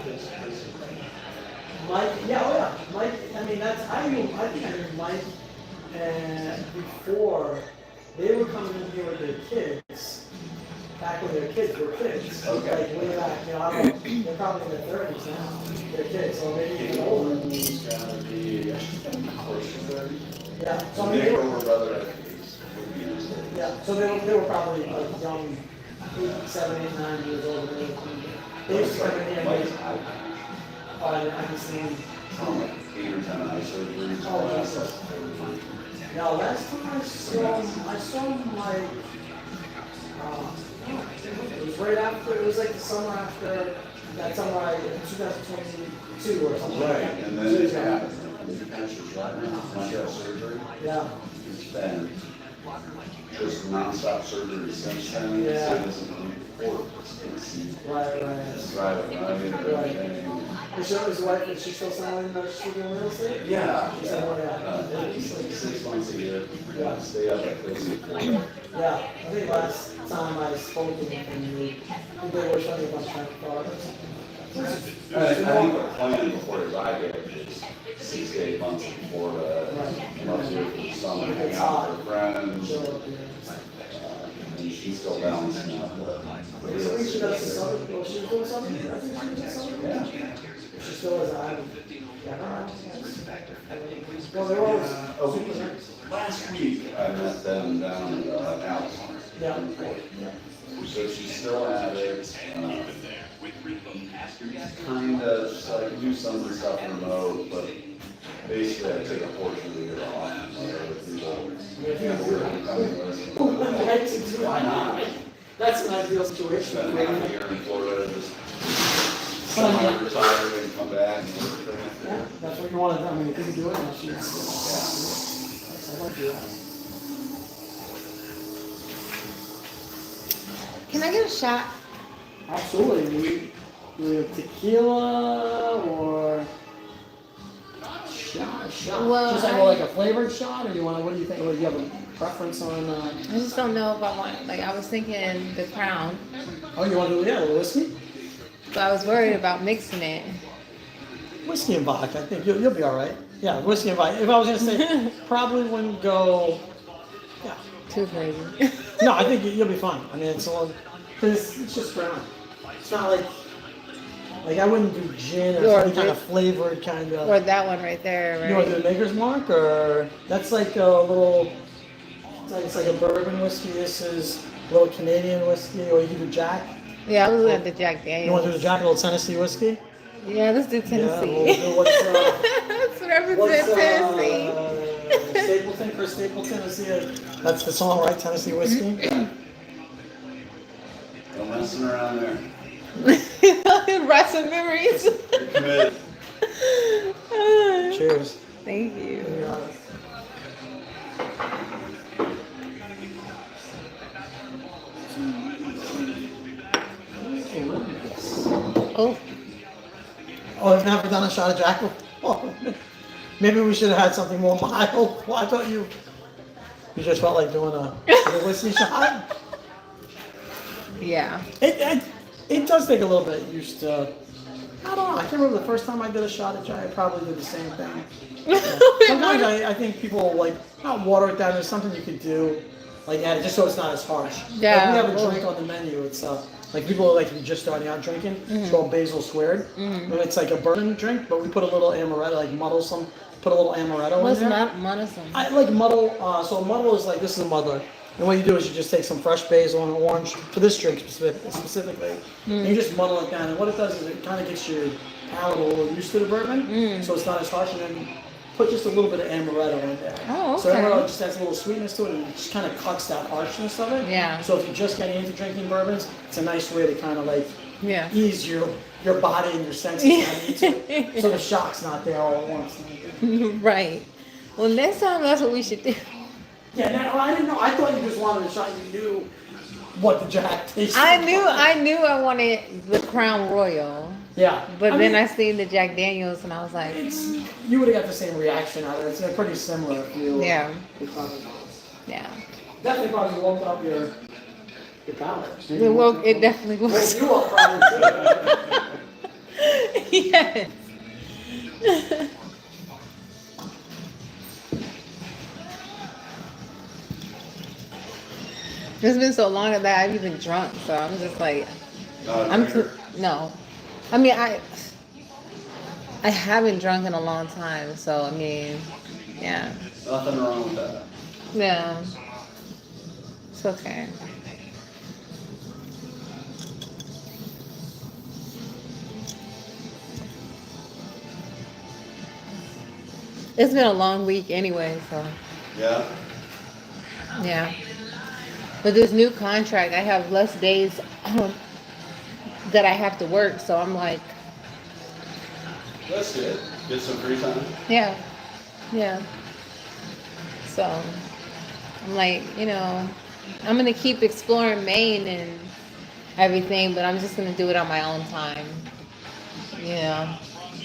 Mike, yeah, oh yeah, Mike, I mean, I think I knew Mike, and before, they were coming in here with their kids, back when their kids were kids. Okay. Like way back, I don't know, they're probably in their 30s now, they're kids, so maybe even older. He's gotta be close to 30. Yeah, so I So mean, they they were were, brother at least, would be his age. yeah, so they were probably like young, 8, 7, 8, 9 years old. When they were coming in. They used to come in here and Mike, I can see them. I'm like 8 or 10 eye surgeries. Oh, Jesus. Now, last time I saw him like, it was right after, it was like the summer after, that summer, in 2022 or something. Right, like that. and then it happened. He passes right now, Mike had surgery. Yeah, It's been just nonstop surgery since then. Yeah. So it doesn't report. right. Driving, everything. His wife, is she still selling she's doing real estate? Yeah. She said, oh, yeah. It's like 6 months a year. Yeah. Stay up at this. Yeah, I think last time I spoke to him, I think they were showing a bunch of products. I think the plan before they ride there is 6 to 8 months before come up here for the summer, hang out with her friends. And she's still balancing out the I think she does the summer, well, she's doing something, I think she does something. Yeah. She still is, I haven't, yeah, well, they're always super nice. Last week, I met them down in Allentown. Yeah. So she's still at it. kind of, so I can do some of the stuff remote, but basically I take a portion of the year off. And let other people handle their incoming list. Why not? That's an ideal situation. Spend half a year in Florida, just Well, I mean- semi-retired and come back and work there. Yeah, that's what you want to do. I mean, if you can do it, that's you. I like you. Can I get a shot? Absolutely. We have tequila or shot. Well, Just like a flavored shot, or you want to? What do you think? Or do you have a preference on? I just don't know if I want. Like I was thinking the Crown, Oh, you want to do a little whiskey? but I was worried about mixing it. Whiskey and vodka. I think you'll be all right. Yeah, whiskey and vodka. If I was gonna say, probably wouldn't go. Yeah. Too crazy. No, I think you'll be fine. I mean, it's all because it's just brown. It's not like I wouldn't do gin or Or something kind of just- flavored kind of. Or that one right there, You want to do right? the Maker's Mark, or that's like a little, it's like a bourbon whiskey. This is a little Canadian whiskey, or you can do Jack. Yeah, I was looking at the Jack You want to do the Daniels. Jack, a little Tennessee whiskey? Yeah, let's do Yeah, Tennessee. we'll do Let's represent Tennessee. Stapleton, Chris Stapleton, is that's the song, right? Tennessee whiskey. No messing around there. Russian memories. You're committed. Cheers. Thank you. Oh, Oh, I've never done a shot of Jack before. Maybe we should have had something more mild. Well, I thought you just felt like doing a whiskey shot. yeah. It does take a little bit used to. I don't know. I can't remember the first time I did a shot of Jack. I probably did the same thing. Yeah. Sometimes I think people like not water it down. There's something you could do, like add it just so it's not as harsh. Yeah. Like we have a drink on the menu. It's like people like to be just starting out drinking. It's called Basil Squared, and it's like a bourbon drink, but we put a little amaretto, like muddle some, put a little amaretto What's in there. Monism? I like muddle. So a muddle is like, this is a muddler. And what you do is you just take some fresh basil and orange for this drink specifically. And you just muddle it down. And what it does is it kind of gets your palate a little used to the bourbon, so it's not as harsh. And then put just a little bit of amaretto in there. Oh, So okay. amaretto just adds a little sweetness to it, and it just kind of cuts that harshness of it. Yeah. So if you're just getting into drinking bourbons, it's a nice way to kind of like Yeah. ease your body and your senses kind of into it, so the shock's not there all at once. Right. Well, next time that's what we should do. Yeah, no, I didn't know. I thought you just wanted a shot. You knew what the Jack tasted I like. knew I wanted the Crown Royal, Yeah, but then mean, I seen the Jack Daniels and I was like, you would have got the same reaction out of it. It's pretty similar. If you yeah, if, yeah. definitely probably woke up your palate. It definitely Woke was. you up probably too. Yes. It's been so long that I've even drunk, so I'm just like, I'm too, no. I mean, I haven't drunk in a long time, so I mean, yeah, Nothing wrong with that. yeah, it's okay. It's been a long week anyway, so Yeah? yeah. With this new contract, I have less days that I have to work, so I'm like, That's good. Get some free time. yeah, yeah. So I'm like, I'm gonna keep exploring Maine and everything, but I'm just gonna do it on my own time.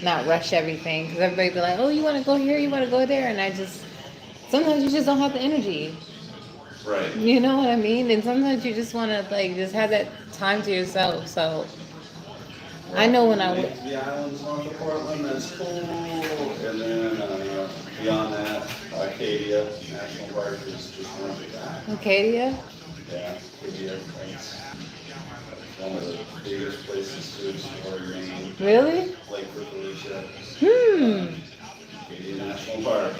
Not rush everything, because everybody be like, oh, you want to go here, you want to go there, and sometimes you just don't have the energy. Right. You know what I mean? And sometimes you just want to like just have that time to yourself. So I know when I The islands north of Portland, that's cool. And then beyond that, Acadia National Park is just north of that. Acadia. Yeah, Acadia. That's one of the biggest places to explore in Maine. Really? Lake Felicia, Hmm. Acadia National Park.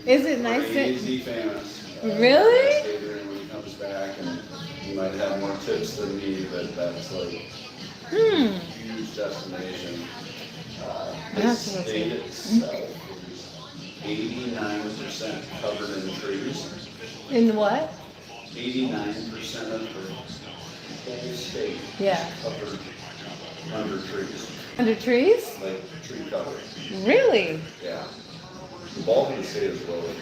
Is it nice? Crazy famous. Really? Stay there when he comes back, and he might have more tips than me, but that's like Huge destination. The That's what state itself is 89% covered in trees. In what? 89% of the whole state Yeah. is covered under trees, Under trees? like tree cover. Really? Yeah. The bulk of the state is wilderness.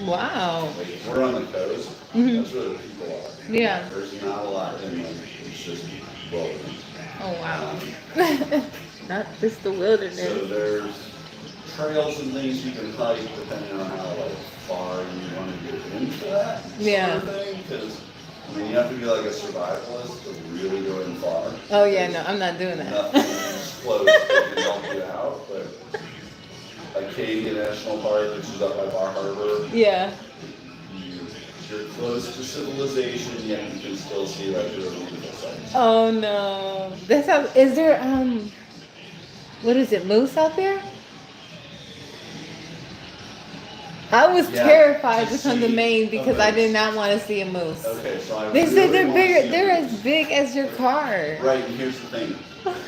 Wow. Like, we're on the coast, that's where the people are. Yeah. There's not a lot inland, it's just wilderness. Oh wow. Not just the wilderness. So there's trails and things you can hike depending on how like far you want to get into that Yeah. sort of thing. Because I mean, you have to be like a survivalist to really go in far. Oh yeah, no, I'm not doing that. Nothing's close that can help you out, but Acadia National Park, which is up by Bar Harbor, Yeah. you're close to civilization, yet you can still see like really beautiful sights. Oh no. That's how. Is there what is it? Moose out there? I was Yeah, terrified to to come to see Maine a because I moose. did not want to see a moose. Okay, so I They really said they're want to bigger. see They're a as big as your car. Right, and here's the thing,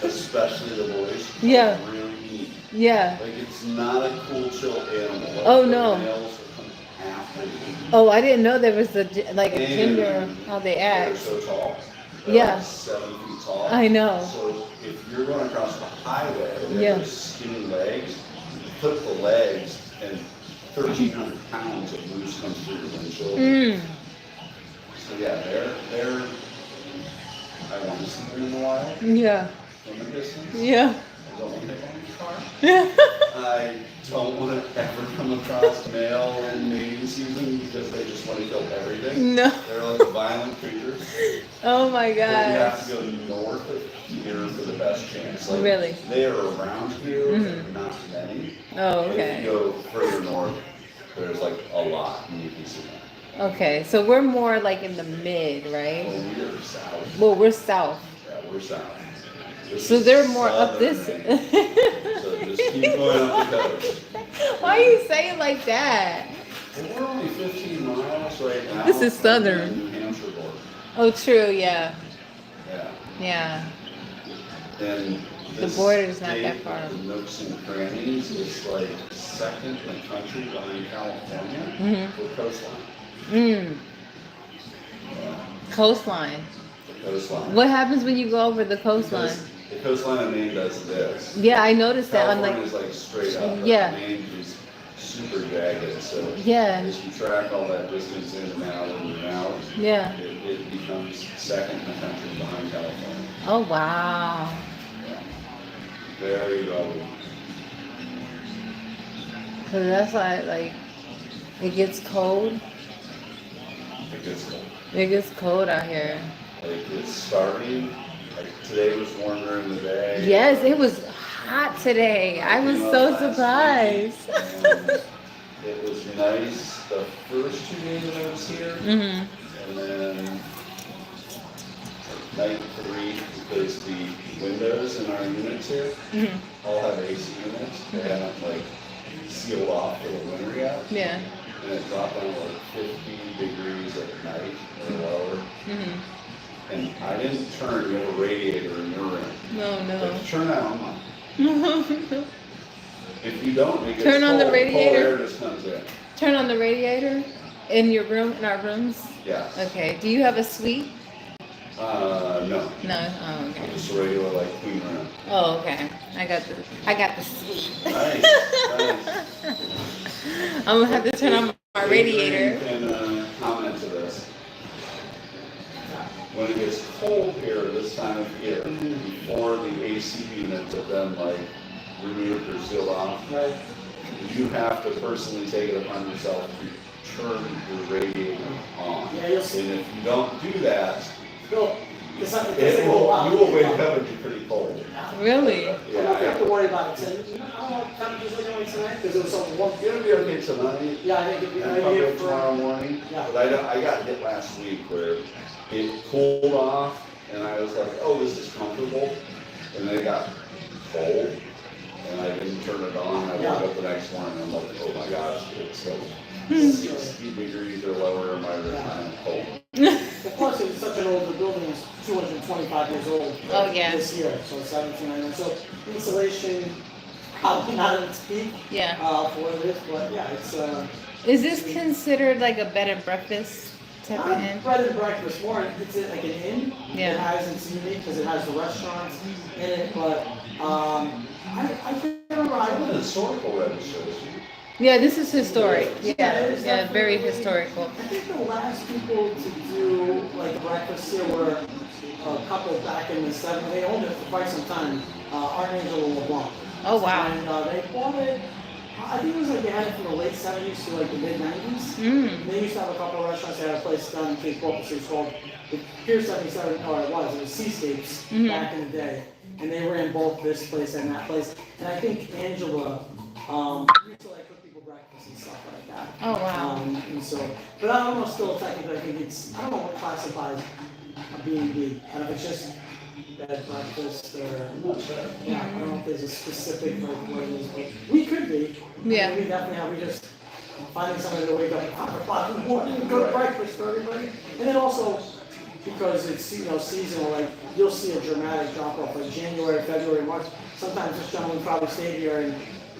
especially the boys. Yeah. are really neat. Yeah. Like, it's not a cool, chill animal. Like, Oh, the no. males will come after you. Oh, I didn't know there was like a And gender how they They're act. so tall. They're Yeah. like 7 feet tall. I know. So if you're going across the highway, they Yeah. have those skinny legs, you put the legs and 1,300 pounds of moose comes through your windshield. Mm. So yeah, they're, I want to see them in the wild Yeah. from a distance. Yeah. I don't want to take one in the car. Yeah. I don't want to ever come across male in mating season because they just want to kill everything. No. They're like violent creatures. Oh my But you have gosh. to go north of here for the best chance. Like, Really? They are around here, Mhm. not many. Oh, But if okay. you go further north, there's like a lot and you can see them. Okay, so we're more like in the mid, right? Oh, we're south. Well, we're south. Yeah, we're south. This So is they're more up southern this. Maine. So just keep going up the coast. Why are you saying like that? And we're only 15 miles right now. This is from southern. the New Hampshire border. Oh, true. Yeah. Yeah. Yeah. And The border's not that state far. of the nooks and crannies is like second in the country behind California Mhm. for coastline. Mm. Yeah, Coastline. the coastline. What happens when you go over the coastline? Because the coastline of Maine does this. Yeah, I noticed that on California's like. like straight up, but Yeah. Maine is super jagged, so Yeah. as you track all that distance in and out, Yeah. it becomes second in the country behind California. Oh wow. Very rugged. Cause that's why like it gets cold. It gets cold. It gets cold out here. Like it's starting. Like today was warm during the day. Yes, it was hot today. I was Came up so last surprised. week, and it was nice the first 2 days that I was here, Mhm. and then night 3 because the windows in our units here Mhm. all have AC units. They haven't like sealed off for the winter yet, Yeah. and it dropped down to like 50 degrees at night or lower. Mhm. And I didn't turn. You have a radiator in your room. No, no. But turn that on. If you don't, it gets Turn on the cold. radiator? Cold air just comes in. Turn on the radiator in your room, in our rooms. Yeah. Okay. Do you have a suite? No. No. Oh, okay. Just a regular like queen room. Oh, okay. I got the suite. Nice. Nice. I'm gonna have to turn on my radiator. Can comment to this. When it gets cold here this time of year, before the AC units have been like removed or sealed off, Right. you have to personally take it upon yourself to turn your radiator on. Yeah, you'll see. And if you don't do that, Bill, it's not, it will, you will wake up and be pretty cold. Really? I don't have to worry about it. I don't know what temperature's looking like tonight, because it was so warm. You're gonna be okay tonight. Yeah, I think it'd be And right probably here tomorrow for. morning. Yeah. But I got hit last week where it cooled off and I was like, oh, this is comfortable. And then it got cold and I didn't turn it on. I Yeah. woke up the next morning and I'm like, oh my gosh, it's like Hmm. 60 degrees or lower in my room. I'm cold. Of course, it's such an older building, it's 225 years old. Oh, yeah. This year, so 1799. So insulation, probably not at its peak. Yeah. For what it is, but yeah, it's Is this considered like a bed and breakfast type of not inn? bread and breakfast, more it's like an inn. Yeah. It has, it's unique because it has the restaurants in it, but I can't remember. I have an historical register. Yeah, this is historic. Yeah, Yeah, it is yeah, very definitely- historical. I think the last people to do like breakfast here were a couple back in the 70s. They owned it for quite some time. Art and Angela LeBlanc. Oh, wow. And they bought it. I think it was like they had it from the late 70s to like the mid 90s. Mm. They used to have a couple of restaurants. They had a place down in Cape Corpus. It was called the Pier 77, or it was Seascapes Mhm. back in the day. And they ran both this place and that place. And I think Angela used to like cook people breakfast and stuff like that. Oh, wow. And so, but I don't know still technically, I think it's, I don't know what classifies a B&B. I don't know if it's just bed breakfast or, yeah, I don't know if there's a specific like what it is, but we could be. Yeah. We definitely have, we just finding somebody to wake up at 5 o'clock in the morning and cook breakfast for everybody. And then also, because it's, you know, seasonal, like, you'll see a dramatic drop off, like January, February, March. Sometimes this gentleman probably stayed here and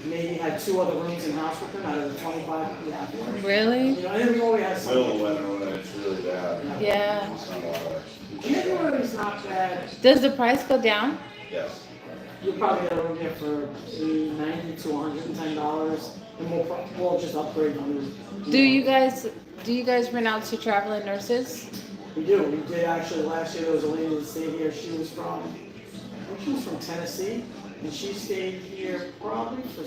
maybe had 2 other rooms in house with him out of the 25 we have here. Really? You know, and then we always have Middle of some. winter when it's really bad. Yeah. It's not a lot of- January's not bad. Does the price go down? Yes. You'll probably get a room here for $90 to $110, and we'll just upgrade on the. Do you guys rent out to traveling nurses? We do. We did actually last year. There was a lady that stayed here. She was from, I think she was from Tennessee, and she stayed here probably for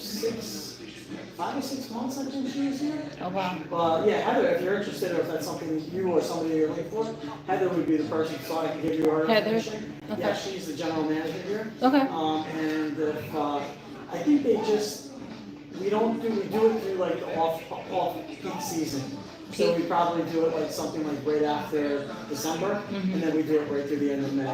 5 or 6 months. I think she was here. Oh, wow. But yeah, Heather, if you're interested, or if that's something you or somebody you're looking for, Heather would be the person, so I can give you her Heather? information. Okay. Yeah, she's the general manager here. Okay. And if, I think they just, we do it through like the off peak season. So we probably do it like something like right after December, and then we do it right through the end of May,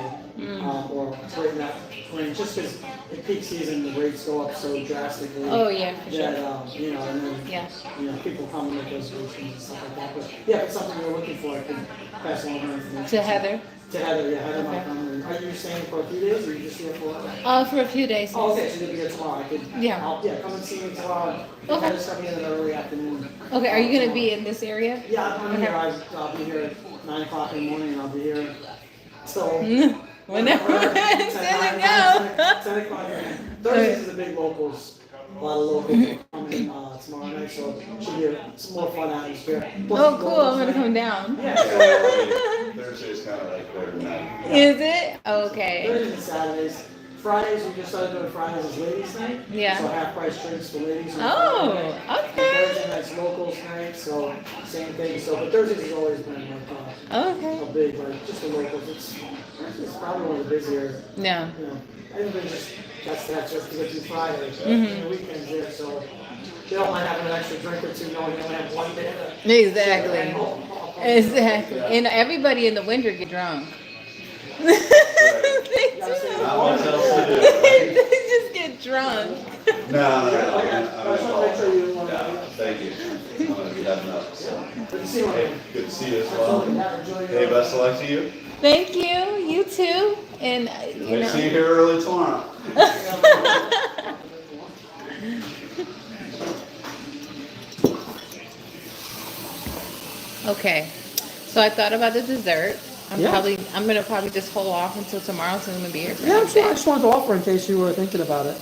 or right in that range, just because in peak season, the rates go up so drastically. Oh, yeah, for sure. That, you know, and then, Yeah. you know, people come and make reservations and stuff like that. But yeah, if it's something you're looking for, I can pass along her information. To Heather? To Heather, yeah, Heather might Okay. come in. Are you staying for a few days, or are you just here for? For a few days. Oh, okay, so you'll be here tomorrow. I could. Yeah. Yeah, come and see me tomorrow. Okay. Heather's coming in early afternoon. Okay, are you gonna be in this area? Yeah, I'm Okay. here. I'll be here at 9 o'clock in the morning, and I'll be here till. Whenever 10 it's gonna 10 o'clock. Thursdays is a big locals. A lot of locals will come in tomorrow night, so it should be some more fun atmosphere. Plus, Oh, cool, locals I'm gonna night. come down. Yeah, so Thursday's kind of like their night. Is it? Okay. Thursdays and Saturdays. Fridays, we just started doing Fridays as ladies' night. Yeah. So half price drinks for ladies. on Oh, Friday night. And okay. Thursday night's locals night, so same thing. So, but Thursdays has always been like Okay. a big, like just the locals. It's probably one of the busier. No. You know, everybody just that's just to get through Friday. Mhm. And the weekends here, so they don't mind having an extra drink or two, knowing they only have one day. Exactly. Exactly. And everybody in the winter get drunk. They do. Not much else to do. They just get drunk. No, Okay, I just want to make sure you. No, thank you. I'm gonna be heading up, so. Good to see you. Hey, good to see you as That's all well. we have. Enjoy your. Hey, best of luck to you. Thank you. You too. And you We'll see you know. here early tomorrow. Okay. So I thought about the dessert. I'm Yeah. gonna probably just hold off until tomorrow, so I'm gonna be here. For Yeah, I'm next sure. I day. just wanted to offer in case you were thinking about it.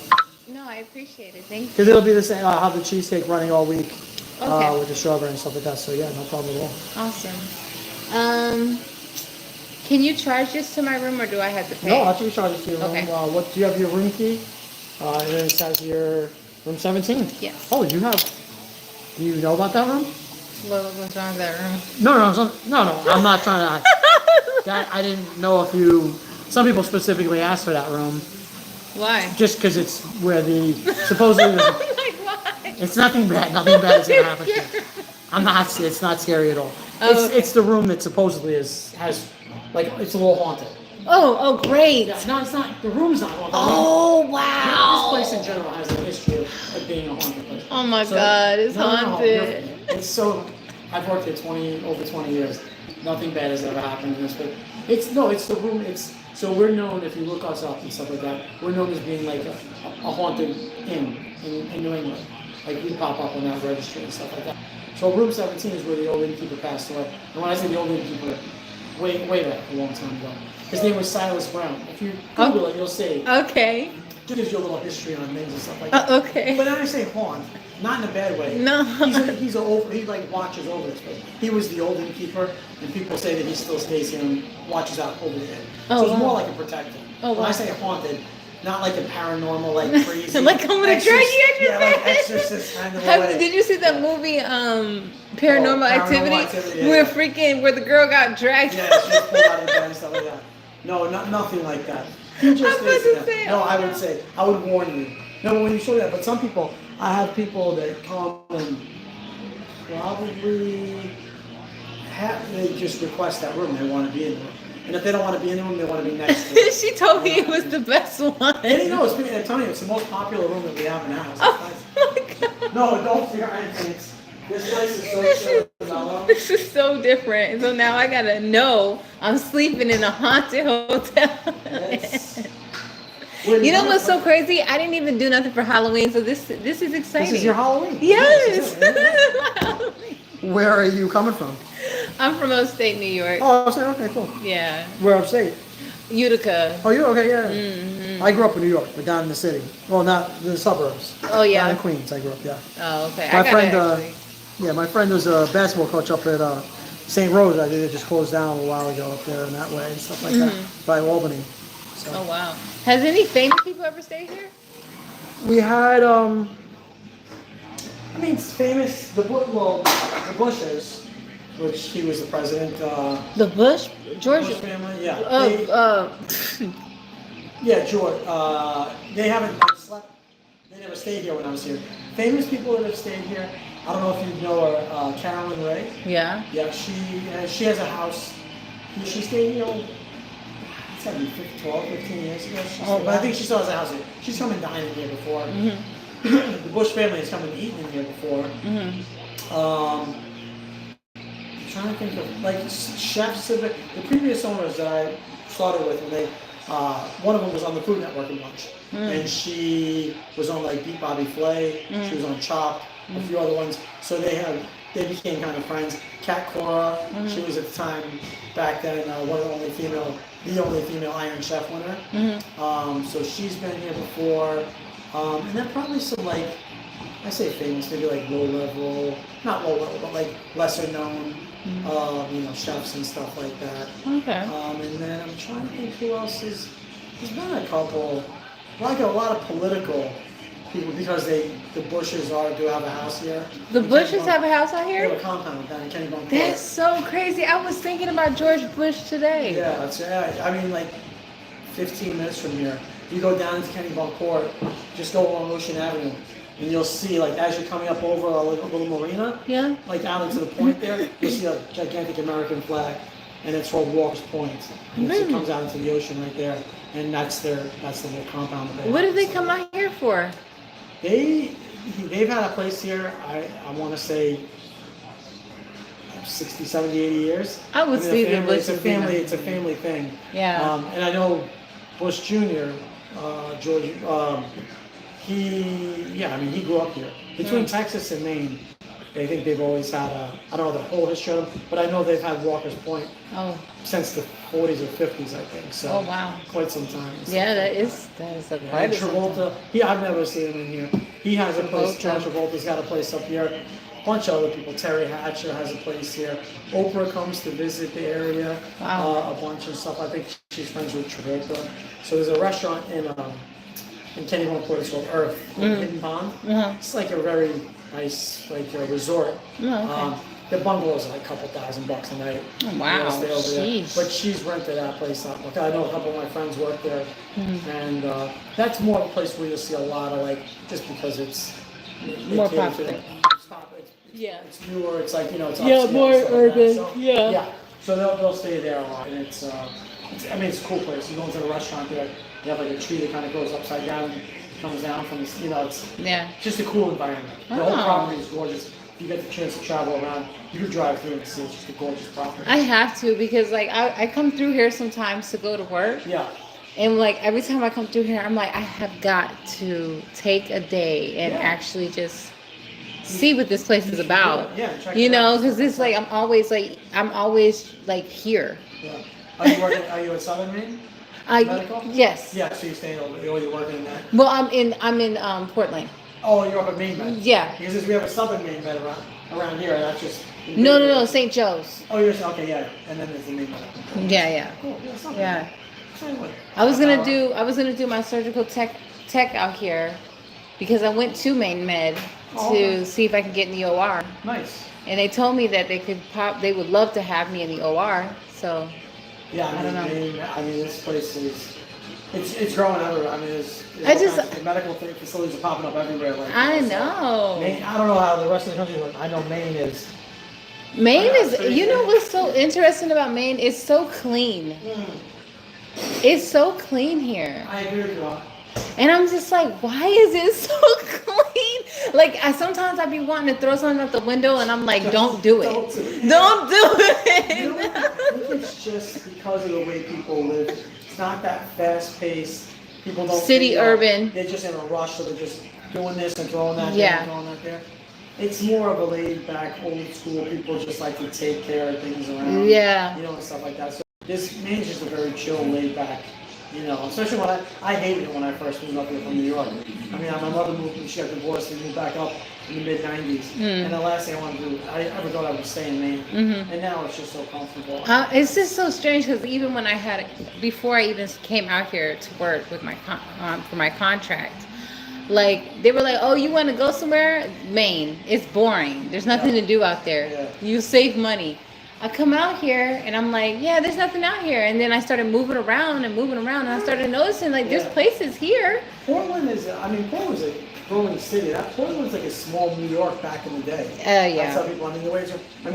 No, I appreciate it. Thank you. Because it'll be the same. I'll have the cheesecake running all week Okay. with the strawberry and stuff like that. So yeah, no problem at all. Awesome. Can you charge this to my room, or do I have to pay? No, I'll actually charge it to your room. Okay. What do you have your room key? And then it says your room 17. Yes. Oh, you have. Do you know about that room? What's wrong with that room? No. I'm not trying to. I didn't know if you. Some people specifically asked for that room Why? just because it's where the supposedly. I'm like, why? It's nothing bad. Nothing bad is gonna happen to you. I'm not. It's not scary at all. Oh, okay. It's the room that supposedly has like it's a little haunted. Oh, great. Yeah, no, it's not. The room's not haunted. Oh, This wow. place in general has a history of being a haunted place. Oh my So- God, it's No, haunted. It's so. I've worked here over 20 years. Nothing bad has ever happened in this, but It's the room. So we're known, if you look us up and stuff like that, we're known as being like a haunted inn in New England. Like we pop up on that registry and stuff like that. So room 17 is where the old innkeeper passed away. And when I say the old innkeeper, way back a long time ago. His name was Silas Brown. If you Google it, you'll see. Okay. It gives you a little history on things and stuff like that. Okay. But when I say haunt, not in a bad way. No. He like watches over this place. He was the old innkeeper, and people say that he still stays here and watches out over the inn. Oh, So it's wow. more like a protector. Oh, when wow. I say haunted, not like a paranormal, like crazy. Like I'm gonna drag you at your Yeah, like bed. exorcist kind of way. Did you see that movie, Paranormal Activity? Activity, yeah, Where the girl got dragged? Yeah, she was pulled out of bed and stuff like that. No, nothing like that. He just I'm about is, to yeah. say, No, oh, I no. would say, I would warn you. No, but when you show that, but some people, I have people that come and probably they just request that room. They want to be in the room. And if they don't want to be in the room, they want to be next to it. She told me it was the best one. And you know, I'm telling you, it's the most popular room that we have in the house. Oh my God. No, don't fear anything. This place is so chill and mellow. This is so different. So now I gotta know I'm sleeping in a haunted hotel. It's- You know what's so crazy? I didn't even do nothing for Halloween, so this is exciting. This is your Halloween. Yes. Where are you coming from? I'm from upstate New York. Oh, upstate. Okay, cool. Yeah, Where upstate? Utica. Oh, you okay? Yeah. Mm-hmm. I grew up in New York, but down in the city. Well, not the suburbs. Oh yeah. Down in Queens, I grew up. Yeah. Oh okay. My I got friend, it actually. Yeah, my friend was a basketball coach up at St. Rose. I think it just closed down a while ago up there in that way and stuff like that by Albany. So Oh wow. Has any famous people ever stayed here? we had I mean, it's famous the Bushes, which he was the president. The Bush, George. Bush family, yeah. Yeah, George. They haven't slept. They never stayed here when I was here. Famous people that have stayed here. I don't know if you know her, Carolyn Ray. Yeah. Yeah, she has a house. She stayed here. It's gotta be 12, 15 years ago. But I think she still has a house here. She's come and dined in here before. The Bush family has come and eaten in here before. I'm trying to think of like chefs. The previous owners that I started with, when they one of them was on the Food Network a bunch, and she was on like Beat Bobby Flay. She was on Chopped, a few other ones. So they became kind of friends. Kat Cora, she was at the time back then one of the only female Iron Chef winner. So she's been here before, and then probably some like I say famous, maybe like not low level, but like lesser known. Chefs and stuff like that. Okay. And then I'm trying to think who else is. There's been a couple, like a lot of political people because the Bushes do have a house here. The Bushes have a house out They have a here? compound down in Kennebunk. That's so crazy. I was thinking about George Bush today. Yeah, I mean like 15 minutes from here. You go down to Kennebunk Court, just go along Ocean Avenue. And you'll see, like, as you're coming up over a little marina, Yeah. like down into the point there, you'll see a gigantic American flag, and it's called Walker's Point. And it comes out into the ocean right there, and that's the little compound. that What have. did they come out here for? They've had a place here, I want to say 60, 70, 80 years. I would see the It's a Bushes family, being- it's a family thing. Yeah. And I know Bush Jr., George, he grew up here. Between Texas and Maine, I think they've always had I don't know the whole history of them, but I know they've had Walker's Point Oh. since the 40s or 50s, I think. So Oh, wow. quite some time. Yeah, that is a And quite a Travolta, I've never seen him in here. He has a place, John Travolta's got a place up here. A bunch of other people, Terry Hatcher has a place here. Oprah comes to visit the area, Wow. a bunch of stuff. I think she's friends with Travolta. So there's a restaurant in Kennebunk Court, it's called Earth, Hidden Pond. It's like a very nice, like a resort. Oh, okay. The bungalows are like a couple $1,000 a night. Oh, wow. You know, stay over there. Jeez. But she's rented that place out. Like, I know a couple of my friends work there, and that's more of a place where you'll see a lot of like, just because it's More cater to popular. Yeah. It's newer. It's like it's Yeah, upscale more and stuff like that. urban, So, yeah. Yeah. So they'll stay there a lot, and it's a cool place. You go into the restaurant there, you have like a tree that kind of goes upside down, comes down from it's Yeah. just a cool environment. The whole Oh. property is gorgeous. if you get the chance to travel around, you could drive through and see it's just a gorgeous property. I have to because like I come through here sometimes to go to work. Yeah. And like every time I come through here, I'm like, I have got to take a day and Yeah. actually just see what this place is about. Yeah, check You it know, out. because it's like I'm always like here. Yeah. Are you working? Are you in Southern Maine? Medical? Yes. Yeah. So you're staying over. You're working in that. Well, I'm in Portland. Oh, you're up at Maine Med. Yeah. Because we have a Southern Maine Med around here, and that's just. No, St. Joe's. Oh, you're okay. Yeah. And then there's the Maine Med. Yeah. Cool. Yeah. Southern Yeah. Maine. Tell you what. I was gonna do my surgical tech out here because I went to Maine Med Oh, to okay. see if I could get in the OR. Nice. And they told me that they would love to have me in the OR. So Yeah, I don't know. I mean, this place is, it's growing everywhere. I mean, there's I all just- kinds of medical facilities are popping up everywhere. Like, I so know. Maine, I don't know how the rest of the country, but I know Maine is. Maine Yeah, is, pretty you know good. what's so interesting about Maine? It's so clean. It's so clean here. I agree with you. And I'm just like, why is it so clean? Like, sometimes I be wanting to throw something out the window and I'm like, don't do it. Don't do it. Don't do You know, it. I think it's just because of the way people live. It's not that fast paced. People don't. City, urban. They're just in a rush, so they're just doing this and throwing that Yeah. there and throwing that there. It's more of a laid back, old school. People just like to take care of things around. Yeah. You know, and stuff like that. So this Maine's just a very chill, laid back. You know, especially when I hated it when I first moved up here from New York. I mean, my mother moved, she got divorced and moved back up in the mid '90s. And the last thing I wanted to do, I ever thought I would stay in Maine. And now it's just so comfortable. It's just so strange because even when before I even came out here to work with for my contract, like they were like, "Oh, you want to go somewhere? Maine. It's boring. There's nothing to do out there. Yeah. You save money." I come out here and I'm like, "Yeah, there's nothing out here." And then I started moving around and I started noticing like there's Yeah. places here. Portland is, I mean, Portland's a growing city. Portland was like a small New York back in the day. Yeah. I tell people, I mean,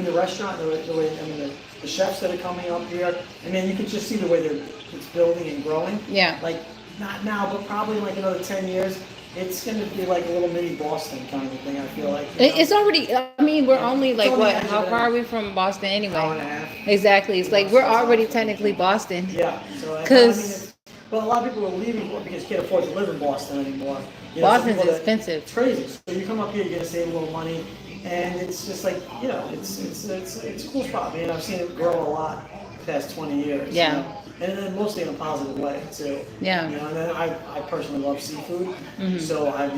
the restaurant, the chefs that are coming up here, and then you can just see the way it's building and growing. Yeah. Like, not now, but probably in like another 10 years, it's going to be like a little mini Boston kind of a thing, I feel like. you know? It's already. I mean, we're only like It's on the what? edge of How it. far are we from Boston anyway? Hour and a half. Exactly. It's like we're already technically Boston. Yeah, so I mean, 'Cause- but a lot of people are leaving because you can't afford to live in Boston anymore. You know, some Boston's people that- expensive. It's crazy. So you come up here, you're gonna save a little money, and it's just like, you know, it's a cool spot. I mean, I've seen it grow a lot the past 20 years. Yeah. You know? And then mostly in a positive way too. Yeah. You know, and then I personally love seafood, so I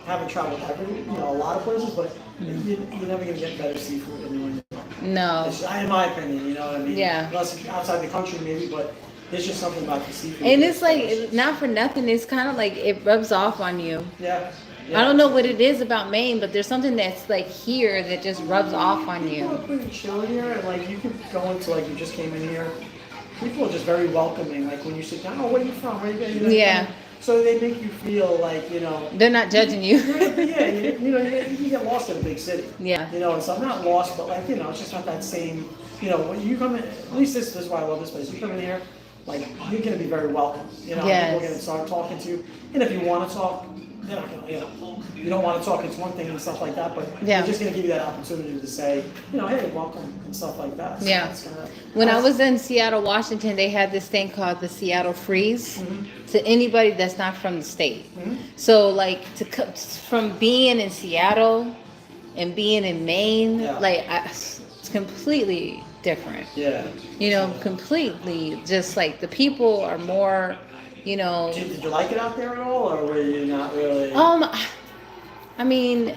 haven't traveled a lot of places, but you're never gonna get better seafood in New England. No. In my opinion, you know what I mean? Yeah. Unless outside the country maybe, but there's just something about the seafood. And that's it's like, delicious. not for nothing, it's kind of like it rubs off on you. Yeah. I don't know what it is about Maine, but there's something that's like here that just rubs off on People are you. pretty chill here, and like you could go into like you just came in here. People are just very welcoming. Like when you sit down, oh, where are you from? Where you know, Yeah. So they make you feel like They're not judging you. you get lost in a big city. Yeah. You know, and so I'm not lost, but like it's just not that same. You know, when you come in, at least this is why I love this place. You come in here, like you're gonna be very welcome. You know, Yes. people are gonna start talking to you, and if you want to talk, they're not gonna. You don't want to talk, it's one thing and stuff like that, but Yeah. they're just gonna give you that opportunity to say, hey, welcome and stuff like that. So Yeah. that's When I was in Seattle, Washington, they had this thing called the Seattle Freeze to anybody that's not from the state. So like from being in Seattle and being in Maine, Yeah. it's completely different. Yeah. Completely just like the people are more, Did you like it out there at all, or were you not really? I mean,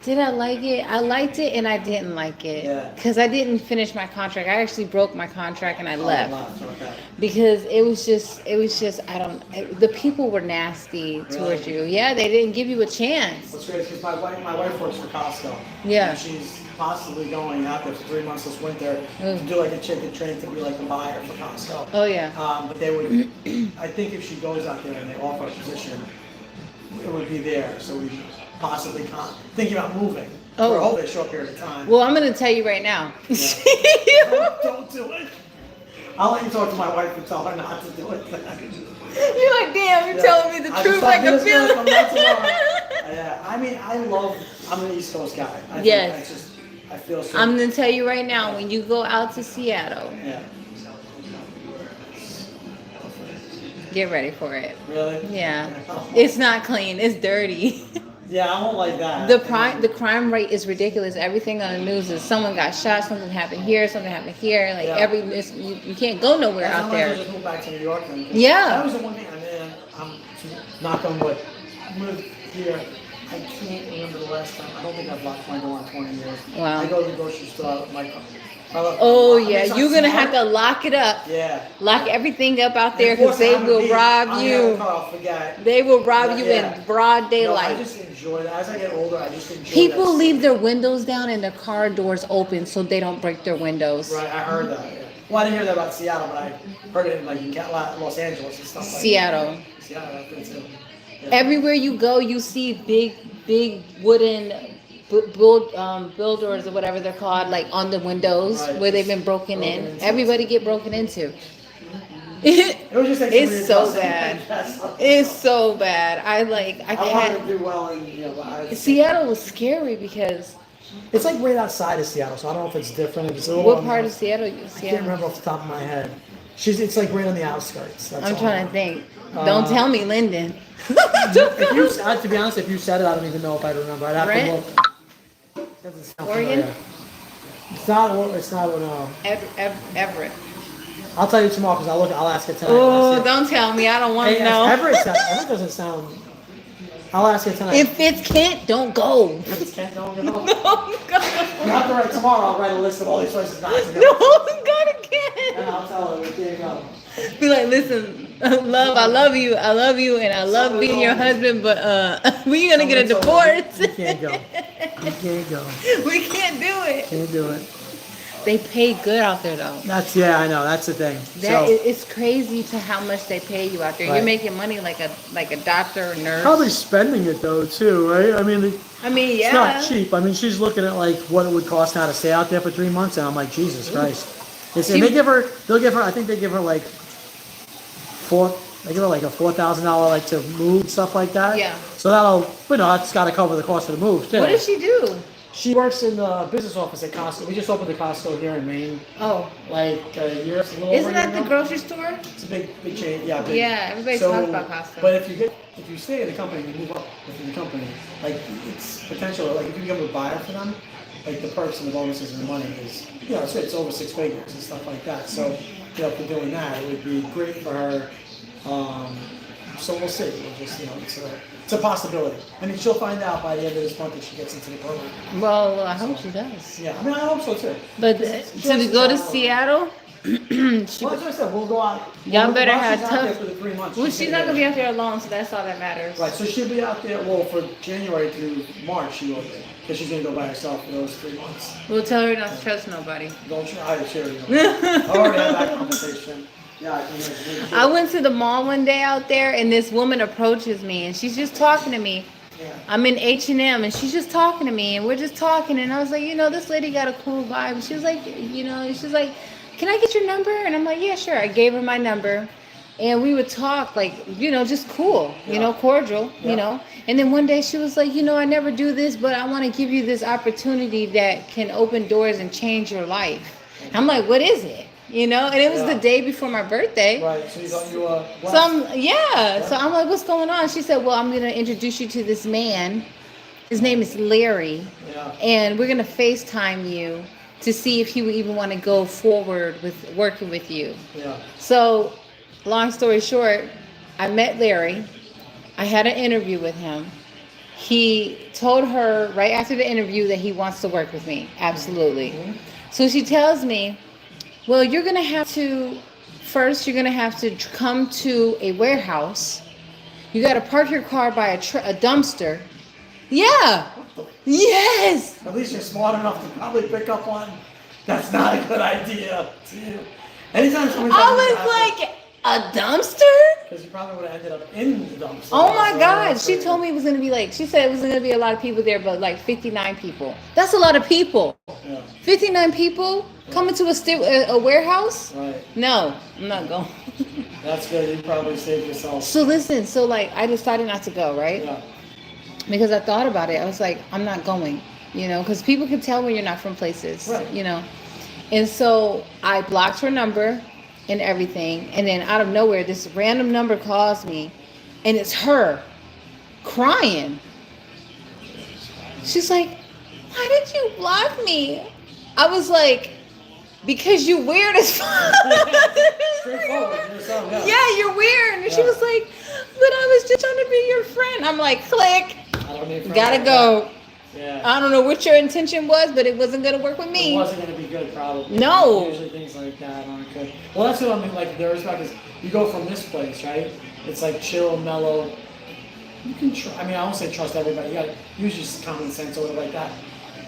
did I like it? I liked it and I didn't like it. Yeah. Because I didn't finish my contract. I actually broke my contract and I left. Okay. Because it was just, the people were nasty towards Really? you. Yeah, they didn't give you a chance. What's great is because my wife works for Costco. Yeah. And she's possibly going out there for 3 months this winter to do like a chicken train to be like a buyer for Costco. Oh, yeah. But they would, I think if she goes out there and they offer a position, it would be there. So we possibly thinking about moving for hopefully a short period of time. Well, I'm going to tell you right now. Don't do it. I'll let you talk to my wife and tell her not to do it. You're like, damn, you're Yeah. telling me the I truth just like thought a this gonna come out tomorrow. feeling. Yeah, I mean, I love I'm an East Coast guy. I think Yes. that's just, I feel so. I'm gonna tell you right now, when you go out to Seattle, Yeah. get ready for it. Really? Yeah. It's not clean, it's dirty. Yeah, I won't like that. The crime rate is ridiculous. Everything on the news is someone got shot, something happened here, something happened here. Like Yeah. you can't go nowhere That's out why I there. just moved back to New York. Then, 'cause Yeah. That was the one thing. I mean, I'm knock on wood. Moved here. I can't remember the last time. I don't think I've locked my door in 20 years. Wow. I go to the grocery store with my car. Oh I mean, yeah, it's not you're gonna have smart. to lock it up. Yeah. Lock everything up out there And of because course, they I'm will gonna be- rob I have a you. car, I'll forget. They will rob you Yeah. in broad No, I daylight. just enjoy that. As I get older, I just enjoy People that. leave their windows down and their car doors open so they don't break their windows. Right, I heard that. Yeah. Well, I didn't hear that about Seattle, but I heard it in like in Los Angeles and stuff like Seattle. that. Seattle, that's good too. Yeah. Everywhere you go, you see big wooden builders or whatever they're called, like on the windows Right. where they've been broken Broken in. into. Everybody get broken into. It was just actually It's so readjusting, bad. I guess. It's so bad. I I wanted can't. to do well in, but Seattle was scary because it's like right outside of Seattle, so I don't know if it's different. If it's a little what on part the- of Seattle? I can't Seattle? remember off the top of my head. It's like right on the outskirts. That's I'm all. trying to think. Don't tell me Linden. If you, to be honest, if you said it, I don't even know if I'd remember. I'd have Brent? to look. Doesn't sound Oregon? familiar. It's not. It's not. No. Everett. I'll tell you tomorrow because I'll ask it tonight. Oh, don't tell me. I don't want Hey, to know. Everett doesn't sound. I'll ask it tonight. If it's Kent, don't go. If it's Kent, don't go. Don't go. You have to write tomorrow. I'll write a list of all these places not to go. Don't go to And Kent. I'll tell her, there you go. Be like, listen, love, I love you, and I love being your husband, but we're gonna get a divorce. You can't go. You can't go. We can't do it. Can't do it. They pay good out there though. Yeah, I know. That's the thing. It's crazy to how much they pay you out there. Right. You're making money like a doctor or nurse. Probably spending it though too, right? I mean, I mean, yeah. it's not cheap. I mean, she's looking at like what it would cost now to stay out there for 3 months, and I'm like, Jesus Christ. And they'll give her. I think they give her like a $4,000 like to move, stuff like that. Yeah. So that's got to cover the cost of the move too. What does she do? She works in the business office at Costco. We just opened the Costco here in Maine, Oh, like a year. It's a little isn't over a that year the ago. grocery store? It's a big chain. Yeah. Big. Yeah, everybody So, talks about Costco. But if you stay in the company, you move up within the company. Like it's potential. Like if you become a buyer for them, like the perks and the bonuses and the money is, it's over 6 figures and stuff like that. So for doing that, it would be great for her. So we'll see. We'll just it's a possibility. I mean, she'll find out by the end of this month if she gets into the program. Well, I hope she does. Yeah, I mean, I hope so too. But to go to Seattle, Well, as I said, we'll go out. Y'all better while have she's out there tough- for the 3 months. well, she's not gonna be out there alone, so that's all that matters. Right, so she'll be out there, well, for January through March, she will be. Because she's gonna go by herself for those 3 months. We'll tell her not to trust nobody. Don't try to share, I already had that conversation. Yeah, I can imagine. I went to the mall one day out there, and this woman approaches me, and she's just talking to me. Yeah. I'm in H&M, and she's just talking to me, and we're just talking, and I was like, this lady got a cool vibe. And she was like, she's like, can I get your number? And I'm like, yeah, sure. I gave her my number, and we would talk like, just cool, cordial, Yeah. And then one day she was like, I never do this, but I want to give you this opportunity that can open doors and change your life. I'm like, what is it? And it was Yeah. the day before my birthday. Right, so you thought you were blessed. So I'm like, what's going on? She said, well, I'm going to introduce you to this man. His name is Larry. Yeah. And we're going to FaceTime you to see if he would even want to go forward with working with you. Yeah. So, long story short, I met Larry. I had an interview with him. He told her right after the interview that he wants to work with me. Absolutely. So she tells me, well, you're going to have to come to a warehouse. You got to park your car by a dumpster. Yeah. Yes. At least you're smart enough to probably pick up on that's not a good idea. Anytime somebody I was like, a dumpster? because you probably would have ended up in the dumpster. Oh my So God. that's She crazy. told me it was going to be she said it was going to be a lot of people there, but like 59 people. That's a lot of people. Yeah, 59 people coming to a warehouse? right. No, I'm not going. That's good. You probably saved yourself. So listen, I decided not to go, right? Yeah. because I thought about it. I was like, I'm not going, because people can tell when you're not from places, Right. And so I blocked her number and everything. And then out of nowhere, this random number calls me, and it's her crying. She's like, why did you block me? I was like, because you weird as fuck. Straightforward. You're so good. Yeah, you're weird. And she Yeah. was like, but I was just trying to be your friend. I'm like, click. I don't need friends Gotta like go. that. Yeah. I don't know what your intention was, but it wasn't gonna work with It me. wasn't gonna be good, probably. No. Usually things like that aren't good. Well, that's what I mean. Like the respect is, you go from this place, right? It's like chill, mellow. You can I mean, I don't say trust everybody. You gotta use just common sense or whatever like that.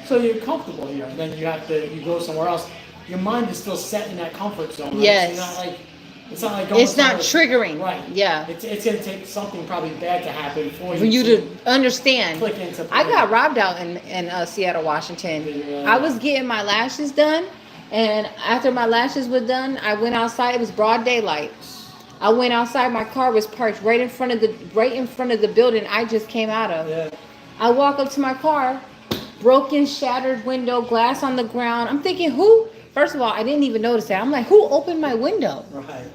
So you're comfortable here, and then you go somewhere else. Your mind is still set in that comfort zone. Right? Yes. So it's not like going It's not somewhere- triggering. Right. Yeah. It's gonna take something probably bad to happen for For you to understand. click into. I got robbed out in Seattle, Washington. I was getting my lashes done, and after my lashes were done, I went outside. It was broad daylight. I went outside. My car was parked right in front of the building I just came out of. Yeah. I walk up to my car, broken, shattered window, glass on the ground. I'm thinking, who? First of all, I didn't even notice that. I'm like, who opened my window? Right.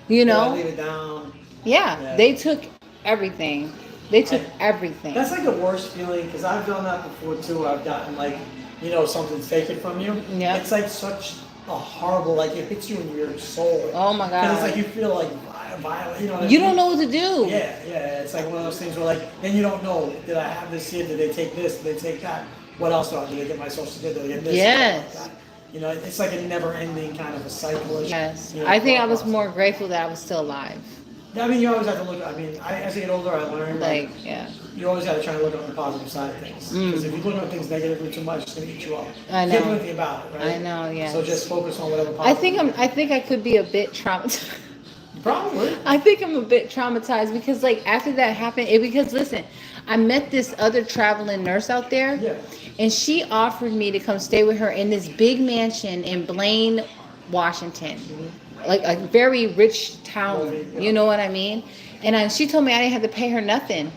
You Yeah, know? leave it down. Yeah, Yeah. they took everything. They took everything. That's like the worst feeling because I've done that before too. I've gotten like, something's taken from you. Yeah. It's like such a horrible, like it hits you in your soul. Oh my Because it's like God. you feel like violent. You know what I You mean? don't know what to do. Yeah, yeah. It's like one of those things where like, then you don't know. Did I have this here? Did they take this? Did they take that? What else do I? Did they get my social security? Did they get this? Yes. Like that? It's like a never-ending kind of a cycle. Yes. I think I was more grateful that I was still alive. I mean, you always have to look. I mean, as I get older, I learn Like, yeah. you always got to try to look on the positive side of things. Because if you look on things negatively too much, it's gonna eat you up. I You can't do know. anything about it, right? I know, yes. So just focus on whatever positive. I think I could be a bit traumatized. Probably. I think I'm a bit traumatized because like after that happened, because listen, I met this other traveling nurse out there. Yeah. And she offered me to come stay with her in this big mansion in Blaine, Washington. Like a very rich town, you know what I mean? And she told me I didn't have to pay her nothing.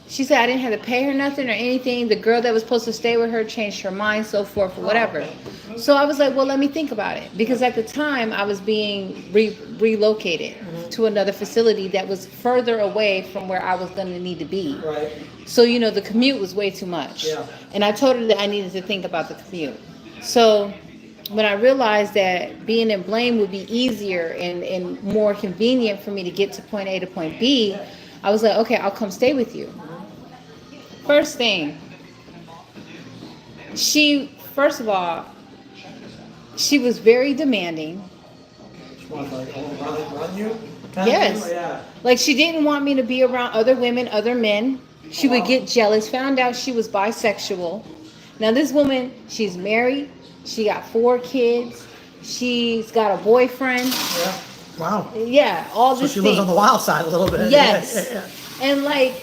She said I didn't have to pay her nothing or anything. The girl that was supposed to stay with her changed her mind, so forth, or whatever. So I was like, well, let me think about it. Because at the time, I was being relocated to another facility that was further away from where I was going to need to be. Right. So, the commute was way too much. Yeah. And I told her that I needed to think about the commute. So when I realized that being in Blaine would be easier and more convenient for me to get to point A to point B, I was like, okay, I'll come stay with you. First thing, first of all, she was very demanding. Just want to like run you. Yes. Yeah. Like she didn't want me to be around other women, other men. She would get jealous, found out she was bisexual. Now this woman, she's married, she got 4 kids, she's got a boyfriend. Yeah. Wow. Yeah, all So this she lives on the wild side a little bit. Yes. Yeah. And like,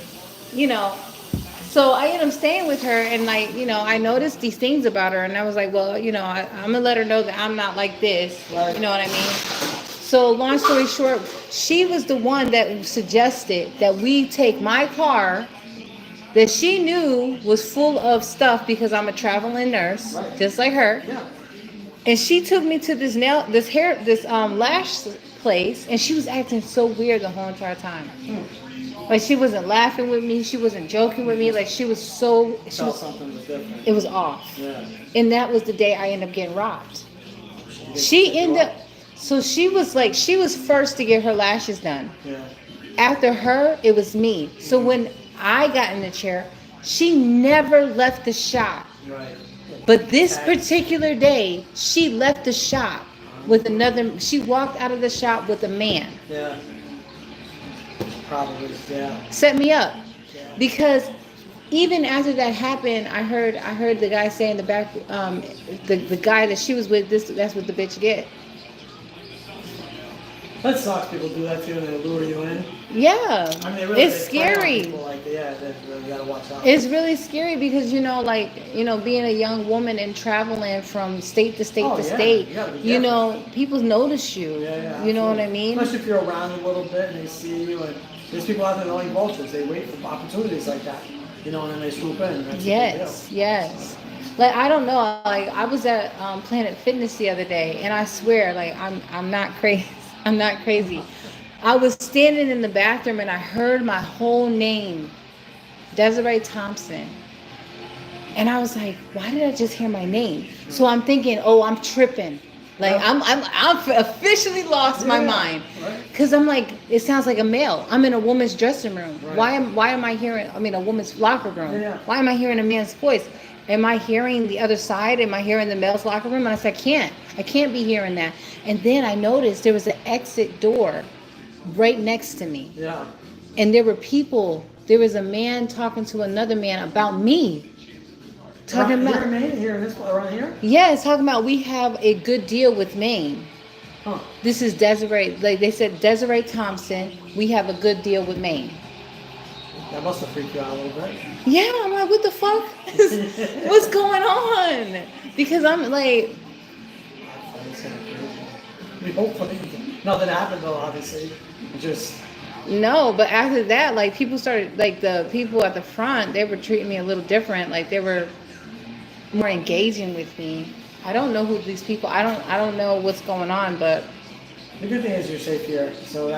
so I ended up staying with her and like, I noticed these things about her and I was like, well, I'm gonna let her know that I'm not like this. Right. You know what I mean? So long story short, she was the one that suggested that we take my car that she knew was full of stuff because I'm a traveling nurse, Right. just like her. Yeah. And she took me to this lash place, and she was acting so weird the whole entire time. Like she wasn't laughing with me, she wasn't joking with me. Like Felt something was different. it was off. Yeah. And that was the day I ended up getting robbed. She ended up, so she was first to get her lashes done. Yeah. After her, it was me. So when I got in the chair, she never left the shop. Right. But this particular day, she left the shop with she walked out of the shop with a man. Yeah. Probably. Yeah. Set me up. Yeah. Because even after that happened, I heard the guy say in the back, the guy that she was with, that's what the bitch get. That sucks. People do that too, and they lure you in. Yeah. I mean, they It's prey on scary. people like, yeah, they really gotta watch out. It's really scary because being a young woman and traveling from state to state Oh, to yeah. state, You gotta be careful. people notice you. Yeah, yeah. You know what I absolutely. mean? Especially if you're around a little bit and they see you, and there's people out there that only vultures. They wait for opportunities like that. you know, and then they swoop in. That's a big Yes, yes. Like I don't know. Like I was at Planet Fitness the other day, and I swear, like I'm not crazy. I'm not crazy. I was standing in the bathroom, and I heard my whole name, Desiree Thompson, and I was like, why did I just hear my name? So I'm thinking, oh, I'm tripping. Like I'm officially lost my Yeah, mind, right. because I'm like, it sounds like a male. I'm in a woman's dressing room. Right. Why am I hearing? I mean, a woman's locker room. Yeah. Why am I hearing a man's voice? Am I hearing the other side? Am I hearing the male's locker room? And I said, I can't be hearing that. And then I noticed there was an exit door right next to me, Yeah. and there were people. There was a man talking to another man about me. Talking Around about, here in this around here? yeah, it's talking about we have a good deal with Maine. Huh. This is Desiree. Like they said, Desiree Thompson. We have a good deal with Maine. That must have freaked you out a little bit. Yeah, I'm like, what the fuck? What's going on? Because I'm like, We hopefully nothing happened though, obviously. Just no. But after that, like people started, like the people at the front, they were treating me a little different. Like they were more engaging with me. I don't know who these people. I don't know what's going on, but the good thing is you're safe here, so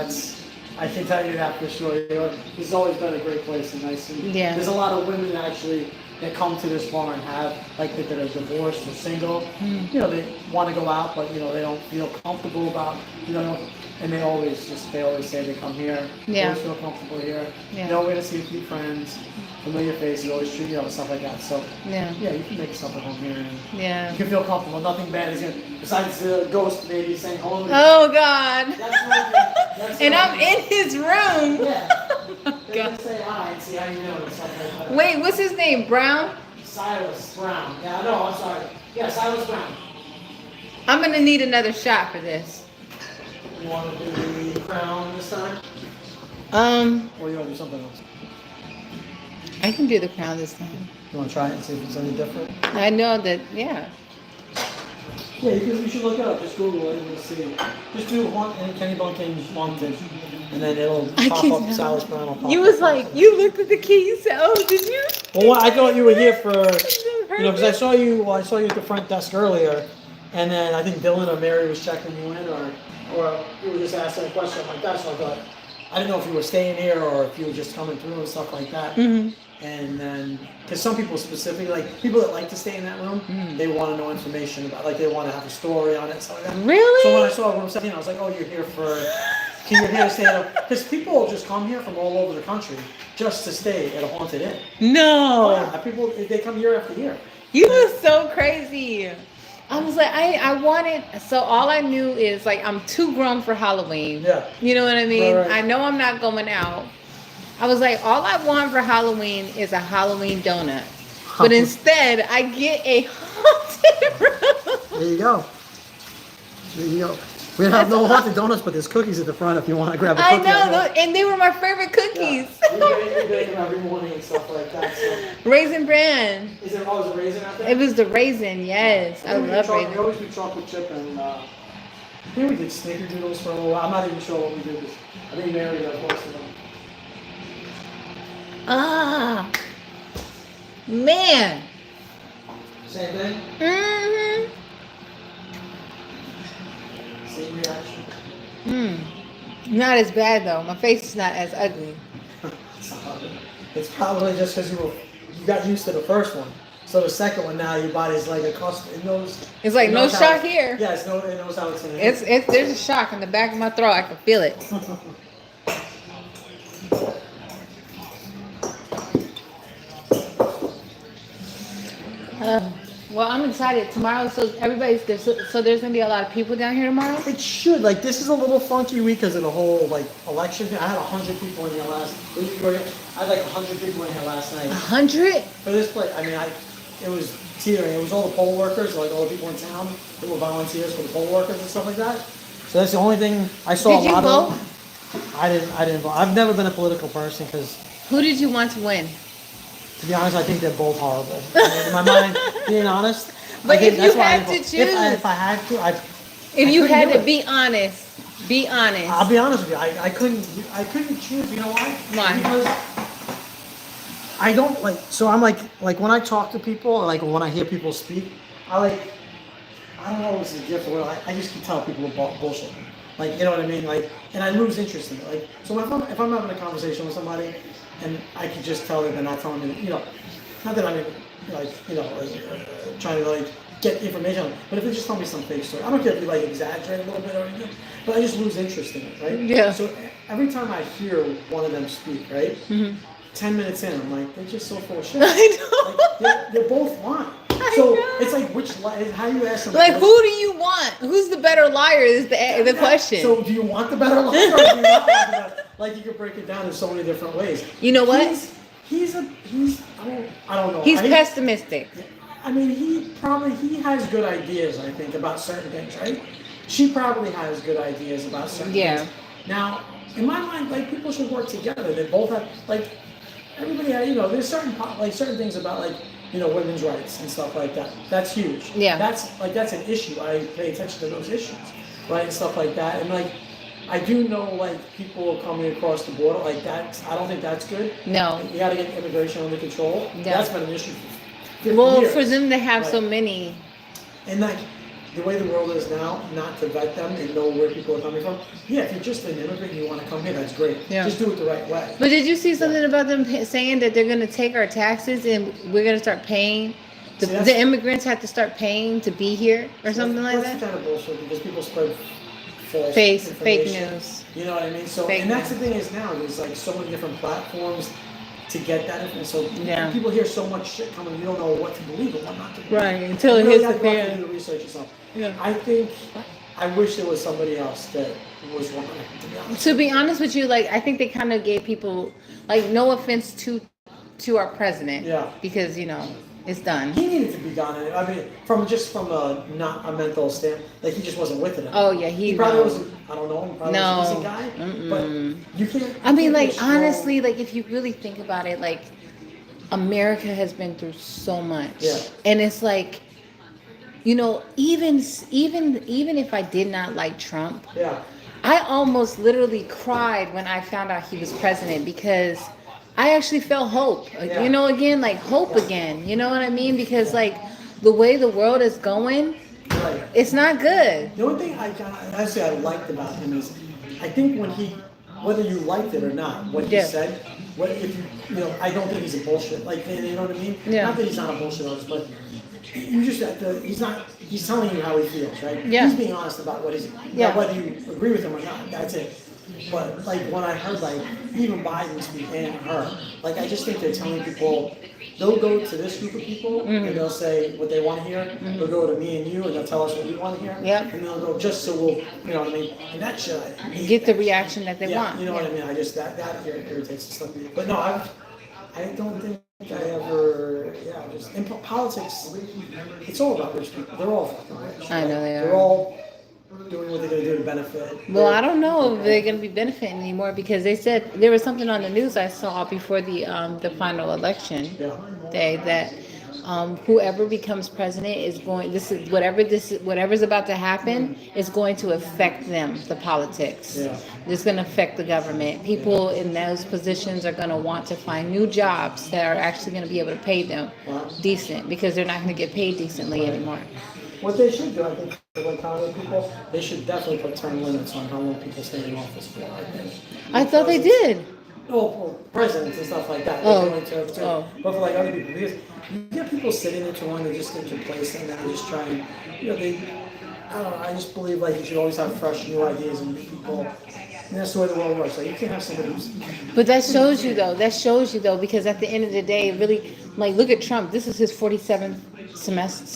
I can tell you that for sure. You know, this has always been a great place and nice. And Yeah. There's a lot of women actually that come to this bar and have, like, that are divorced or single. You know, they want to go out, but you know they don't feel comfortable about, you know, and they always say they come here. Yeah. Always feel comfortable here. Yeah. Know where to see a few friends, familiar faces, always treat you know stuff like that. So yeah, yeah, you can make yourself at home here. And yeah. you can feel comfortable. Nothing bad is here besides the ghost maybe saying hello. Oh God. That's And what- I'm in his room. Yeah. They God. just say hi and see how you know and stuff like that. Wait, what's his name? Brown? Silas Brown. Yeah, no, I'm sorry. Yeah, Silas Brown. I'm gonna need another shot for this. You want to do the crown this time? Or you want to do something else? I can do the crown this time. You want to try it and see if it's any different? I know that, yeah. Yeah, you should look it up. Just Google it and you'll see. Just do Kenny Bunking Moncton, and then it'll I pop can't- up. Silas Brown will pop You up. was like, you looked at the key, you said, oh, did you? Well, I thought you were here for, Heard you know, because I it. saw you. Well, I saw you at the front desk earlier, and then I think Dylan or Mary was checking you in, or you were just asking a question like that. So I thought, I didn't know if you were staying here or if you were just coming through and stuff like that. Mhm. And then, because some people specifically, like people that like to stay in that room, they want to know information about, like they want to have a story on it, stuff like that. Really? So when I saw room 17, I was like, oh, you're here for, you're here to stay at a, because people just come here from all over the country just to stay at a haunted inn. No. Oh, yeah, people, they come year after year. You were so crazy. I was like, I wanted, so all I knew is like, I'm too grown for Halloween. Yeah. You know what I mean? Right. I know I'm not going out. I was like, all I want for Halloween is a Halloween donut. But instead, I get a haunted room. There you go. There you go. We don't have no haunted donuts, but there's cookies at the front if you want to grab a I cookie. know, and they were my favorite cookies. We bake them every morning and stuff like that. So. Raisin Bran. Is there always a raisin out there? It was the raisin, yes. I love We raisin. always do chocolate chip and I think we did snickerdoodles for a little while. I'm not even sure what we did. I think Mary does most of them. Ah, man. Same thing? Mm-hmm. Same reaction? Not as bad though. My face is not as ugly. It's probably just because you got used to the first one. So the second one now, your body's like accustomed. It knows. It's like it no knows how- shock here. Yeah, it knows how it's gonna. It's there's a shock in the back of my throat. I can feel it. Well, I'm excited tomorrow. So everybody's there. So there's gonna be a lot of people down here tomorrow. It should. Like, this is a little funky week because of the whole, like, election thing. I had 100 people in here last. I had like 100 people in here last night 100. for this place. I mean, it was teetering. It was all the poll workers, like all the people in town that were volunteers for the poll workers and stuff like that. So that's the only thing I saw. Did you a lot vote? of. I didn't vote. I've never been a political person because, Who did you want to win? to be honest, I think they're both horrible. I mean, in my mind, being honest. But I think if that's you why I had to didn't vote. choose- if I had to, If you couldn't had do to it. be honest, be honest. I'll be honest with you. I couldn't choose. You know why? Why? Because I don't like, so I'm like when I talk to people, like when I hear people speak, I don't know if it's a gift or what, I just can tell people about bullshit. Like, you know what I mean? Like, and I lose interest in it. Like, so if I'm having a conversation with somebody and I can just tell them, they're not telling me, you know, not that I'm like, you know, trying to like get information, but if they just tell me some fake story, I don't care if you like exaggerate a little bit or anything, but I just lose interest in it, right? Yeah. So every time I hear one of them speak, right? 10 minutes in, I'm like, they're just so full of shit. I know. Like, they're both lying. I So know. it's like, how you ask them? Like, who do you want? Who's the better liar is the question. So do you want the better life or do you not want the better? Like, you could break it down in so many different ways. You know what? He's I don't know. He's I mean, pessimistic. I mean, he has good ideas, I think, about certain things, right? She probably has good ideas about certain things. Now, in my mind, like, people should work together. They both have, like, everybody, you know, there's certain things about, like, you know, women's rights and stuff like that. That's huge. Yeah. That's an issue. I pay attention to those issues, right, and stuff like that. And like, I do know like people coming across the border like that. I don't think that's good. No. You got to get immigration under control. Yeah. That's been an issue. For 50 Well, years. for them to have Right. so many. And like the way the world is now, not to vet them and know where people are coming from. Yeah, if you're just an immigrant and you want to come here, that's great. Yeah. Just do it the right way. But did you see something about them saying that they're going to take our taxes and we're going to start paying? See, that's- The immigrants have to start paying to be here or something like That's that? kind of bullshit because people spread false Fake information. news. You know what I mean? So, Fake and that's news. the thing is now there's like so many different platforms to get that information. So Yeah. people hear so much shit coming, you don't know what to believe and what not to believe. Right, until You it really hits have the to go out fan. and do the research yourself. Yeah. I wish there was somebody else that was wrong. To be honest. To be honest with you, like, I think they kind of gave people, like, no offense to our president. Yeah. Because, you know, it's done. He needed to be gone. I mean, from a not a mental stand, like he just wasn't with it. Oh, yeah, He he probably no. wasn't. I don't know. He probably No. was a decent guy. But you can't. I mean, you like, can't just throw- honestly, like, if you really think about it, like, America has been through so much. Yeah. And it's like, you know, even if I did not like Trump, Yeah. I almost literally cried when I found out he was president because I actually felt hope. Yeah. You know, again, like hope again. You know what I mean? Because like the way the world is going, Right. it's not good. The only thing I liked about him is, I think when whether you liked it or not, what he Yeah. said, if you know, I don't think he's a bullshit. Like, you know what I mean? Yeah. Not that he's not a bullshit artist, but you just have to. He's telling you how he feels, right? Yeah. He's being honest about what he's. Yeah. Now, whether you agree with him or not, that's it. But like when I heard like even Biden speak and her, like I just think they're telling people. They'll go to this group of people Mm-hmm. and they'll say what they want to hear. They'll go to me and you and they'll tell us what we want to hear. Yep. And they'll go just so we'll, you know what I mean? And that shit, I hate Get the that. reaction that they Yeah, want. you know what I mean? I just that irritates and stuff. But no, I don't think I ever. Yeah, just in politics, it's all about rich people. They're all fucking rich. I know they They're are. all doing what they're gonna do to benefit. Well, I don't know if they're going to be benefiting anymore because they said there was something on the news I saw before the final election Yeah. day that whoever becomes president is going. Whatever's about to happen is going to affect them, the politics. Yeah. It's going to affect the government. People in those positions are going to want to find new jobs that are actually going to be able to pay them Wow. decent because they're not going to get paid decently anymore. What they should do, I think, for like Congress people, they should definitely put term limits on how long people stay in office for. I think. I thought they did. Oh, presidents and stuff like that. Oh. They're doing terms too. Oh. But for like other people, because you get people sitting there too long, they just get complacent and they just try and, you know, I don't know, I just believe like you should always have fresh new ideas and new people. And that's the way the world works. Like you can't have somebody who's. But that shows you though, because at the end of the day, really, like, look at Trump. This is his 47th semester.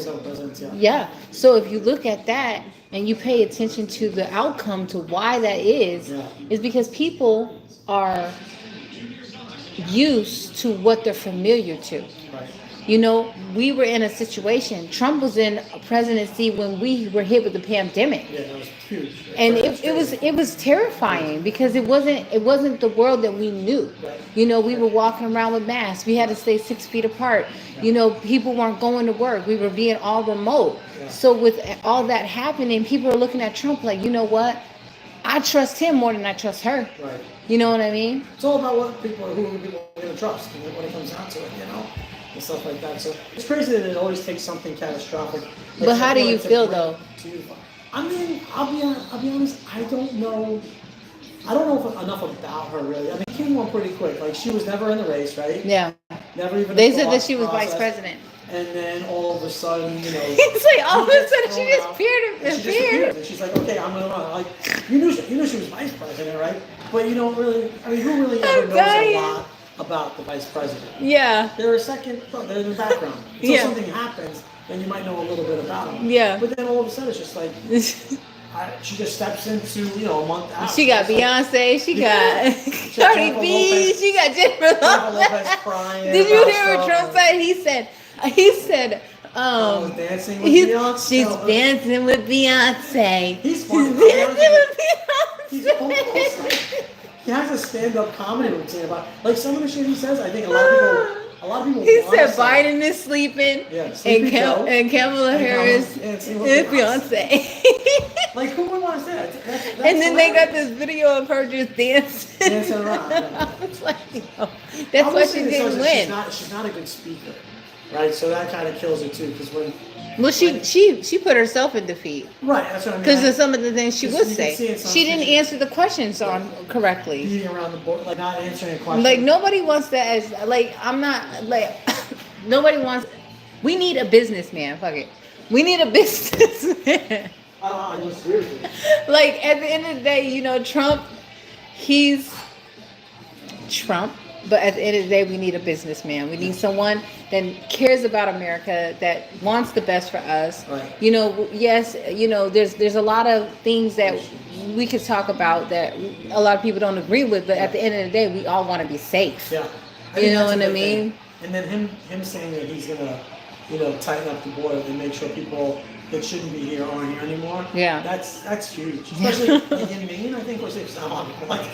Some presidents, yeah. Yeah. So if you look at that and you pay attention to the outcome to why that is because people are used to what they're familiar to. Right. You know, we were in a situation. Trump was in a presidency when we were hit with the pandemic. Yeah, that was huge. And it was terrifying because it wasn't the world that we knew. You know, we were walking around with masks. We had to stay 6 feet apart. You know, people weren't going to work. We were being all remote. So with all that happening, people are looking at Trump like, you know what? I trust him more than I trust her. Right. You know what I mean? It's all about who people are going to trust when it comes down to it, and stuff like that. So it's crazy that it always takes something catastrophic. But how do you feel, though? I mean, I'll be honest. I don't know enough about her really. I mean, she came on pretty quick. Like she was never in the race, right? Yeah. Never even. They in the said that she was process. vice president. And then all of a sudden, It's like all of a sudden she just and appeared. she just appeared. And she's like, okay, I'm gonna run. Like you knew she was vice president, right? But you don't really. I mean, who really ever knows dying. a lot about the vice president? Yeah. They're a second. They're in the background. Until Yeah. something happens, then you might know a little bit about them. Yeah. But then all of a sudden, it's just like she just steps into a month out. She got It's like, Beyonce. She Yeah. got She got Cardi Jennifer B. Lopez. She got Jennifer Jennifer Lopez Lopez. crying. Did you about hear what stuff Trump and- said? He said, dancing with he's, Beyonce. she's dancing with Beyonce. He's She's funny. dancing with He's Beyonce. almost like, he has a stand-up comedy routine about like some of the shit he says. I think a lot of people. He wanna said say- Biden is sleeping, Yeah, Sleepy Joe. and Kamala And Harris Kamala is dancing with Beyonce. Like who would want to say that? That's And then they got hilarious. this video of her just dancing. Dancing around, yeah. I was like, no. I That's would why say she this didn't also, win. She's not a good speaker, right? So that kind of kills it too, because when Well, she put herself in defeat right, that's what I mean. because of some of the things she Because would you can say. see in some She didn't pictures- answer the questions on correctly. beating around the board, like not answering a question. Like nobody wants that as like I'm not like nobody wants. We need a businessman. Fuck it. We need a businessman. I disagree with you. Like at the end of the day, Trump, he's Trump. But at the end of the day, we need a businessman. We need someone that cares about America, that wants the best for us. Right. Yes, there's a lot of things that we could talk about that a lot of people don't agree with. But at the end of the day, we all want to be safe. Yeah. You know that's what a I big thing. mean? And then him saying that he's gonna, tighten up the border and make sure people that shouldn't be here aren't here anymore. Yeah. That's huge. Especially like in Maine, I think, or say like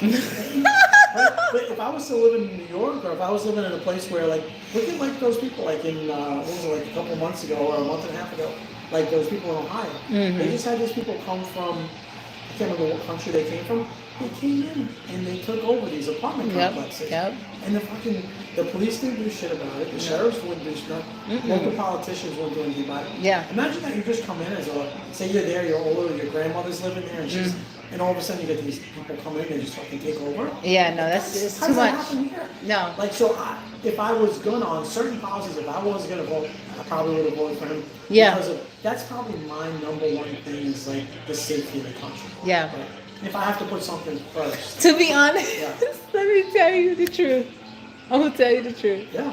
but if I was to live in New York, or if I was living in a place where look at like those people like in what was it, like a couple months ago or a month and a half ago, like those people in Ohio. Mhm. They just had these people come from, I can't remember what country they came from. They came in and they took over these apartment complexes. Yep. And the police didn't do shit about it. The sheriffs wouldn't do shit. Local politicians wouldn't do anything about it. Yeah. Imagine that you just come in as say you're there, you're older, your grandmother's living there, and and all of a sudden you get these people come in and just fucking take over. Yeah, no, that's it's How too does that much. happen here? No. Like if I was gonna on certain policies, if I was gonna vote, I probably would have voted for him. Yeah. Because that's probably my number one thing is like the safety of the country. Yeah. Right? If I have to put something first. To be honest, Yeah. let me tell you the truth. I'm gonna tell you the truth. Yeah.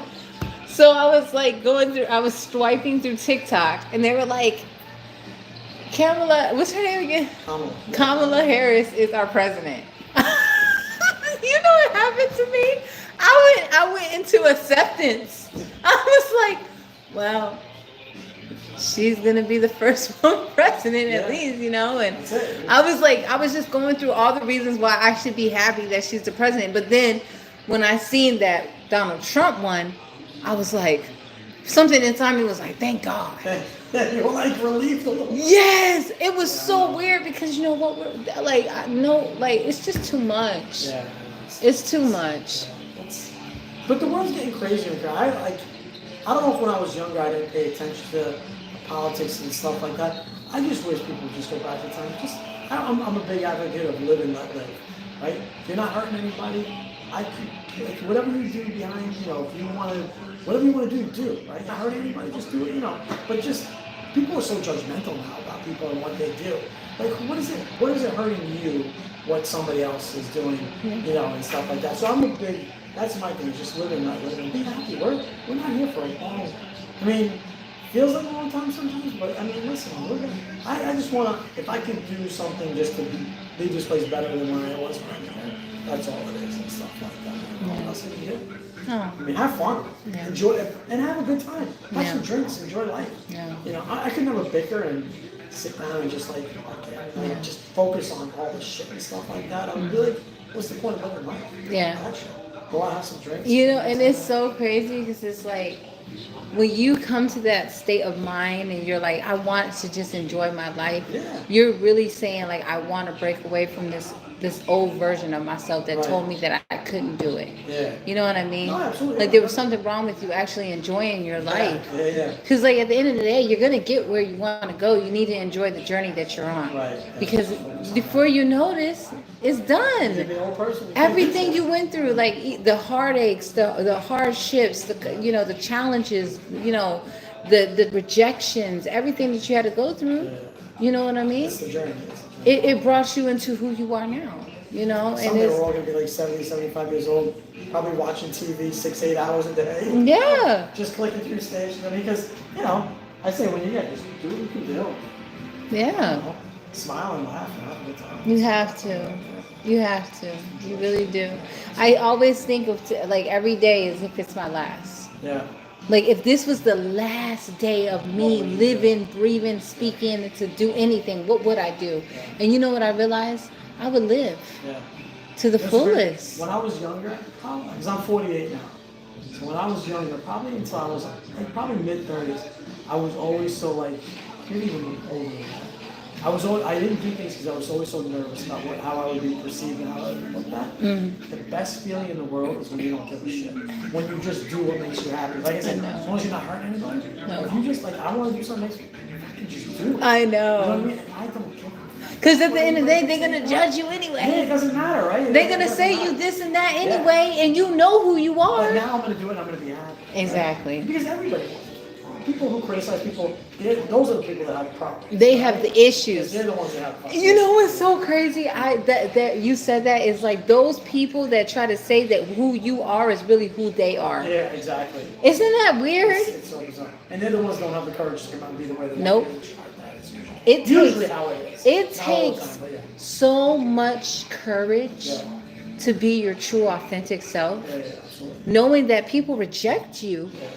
So I was like I was swiping through TikTok, and they were like, what's her name again? Kamala Harris is our president. You know what happened to me? I went into acceptance. I was like, well, she's gonna be the first woman president at Yeah. least, and That's it. I was just going through all the reasons why I should be happy that she's the president. But then when I seen that Donald Trump won, I was like, something inside me was like, thank God. You're like relieved a little. Yes, it was so weird because you know what? It's just too much. Yeah. It's too much. But the world's getting crazier. I don't know if when I was younger I didn't pay attention to politics and stuff like that. I just wish people would just go back in time. I'm a big advocate of live and let live, right? If you're not hurting anybody, whatever you do behind, if you want to, whatever you want to do, right? Not hurting anybody, just do it, But just people are so judgmental now about people and what they do. Like, what is it hurting you? What somebody else is doing, and stuff like that. So that's my thing, just live and let live and be happy. We're not here for a long, feels like a long time sometimes, but listen, I just want to, if I can do something just to leave this place better than when I was when I was there, that's all it is and stuff like that. What else can you do? Oh, Have fun, Yeah. enjoy it, and have a good time. Have Yeah. some drinks, enjoy life. Yeah. I could never bicker and sit down and just just focus on all the shit and stuff like that. I would be like, what's the point of living life? Yeah. Actually, go out, have some drinks. and it's so crazy because it's like when you come to that state of mind and you're like, I want to just enjoy my life, Yeah. you're really saying like, I want to break away from this old version of myself that Right. told me that I couldn't do it. Yeah. You know what I mean? No, absolutely. Like there was something wrong with you actually enjoying your life. Yeah. Because like at the end of the day, you're gonna get where you want to go. You need to enjoy the journey that you're on. Right. Because before you notice, it's You're done. the old person. You can't Everything fix it. you went through, like the heartaches, the hardships, the challenges, the rejections, everything that you had to go through. You know what I mean? It's the journey. It's the journey. It brought you into who you are now. And Someday we're it's all gonna be like 70, 75 years old, probably watching TV 6, 8 hours a day. yeah, Just clicking through stations. I mean, because, I say when you get, just do what you can do. yeah. Smile and laugh and have a good time. You have to. You have to. You really do. I always think of like every day as if it's my last. Yeah. Like if this was the last day of me living, breathing, speaking, to do anything, what would I do? And you know what I realized? I would live Yeah. to the It's weird. fullest. When I was younger, because I'm 48 now, so when I was younger, probably until I was probably mid-30s, I was always so like, maybe even older than that. I didn't do things because I was always so nervous about how I would be perceived and how I would be looked at. The best feeling in the world is when you don't give a shit. When you just do what makes you happy. Like I said, as long as you're not hurting anybody. No. If you just like, I want to do something that makes me, fucking just do it. I You know what I know. mean? And I don't care. Because at the end of the day, they're going to judge you Yeah, it anyway. doesn't matter, right? They're going to It doesn't say matter. you this and that anyway, and you know who you But are. now I'm gonna do it and I'm gonna be happy. Exactly. Because everybody wants it. People who criticize people, those are the people that have problems. They have the Because issues. they're the ones that have problems. You know what's so crazy? That you said that is like those people that try to say that who you are is really who they are. Yeah, exactly. Isn't that weird? It's so bizarre. And they're the ones that don't have the courage to come out and be the way they Nope. want to be. That is It usually takes how it is. it Not all the takes time, but yeah. so much courage Yeah. to be your true authentic self, Yeah, absolutely. knowing that people reject you Yeah.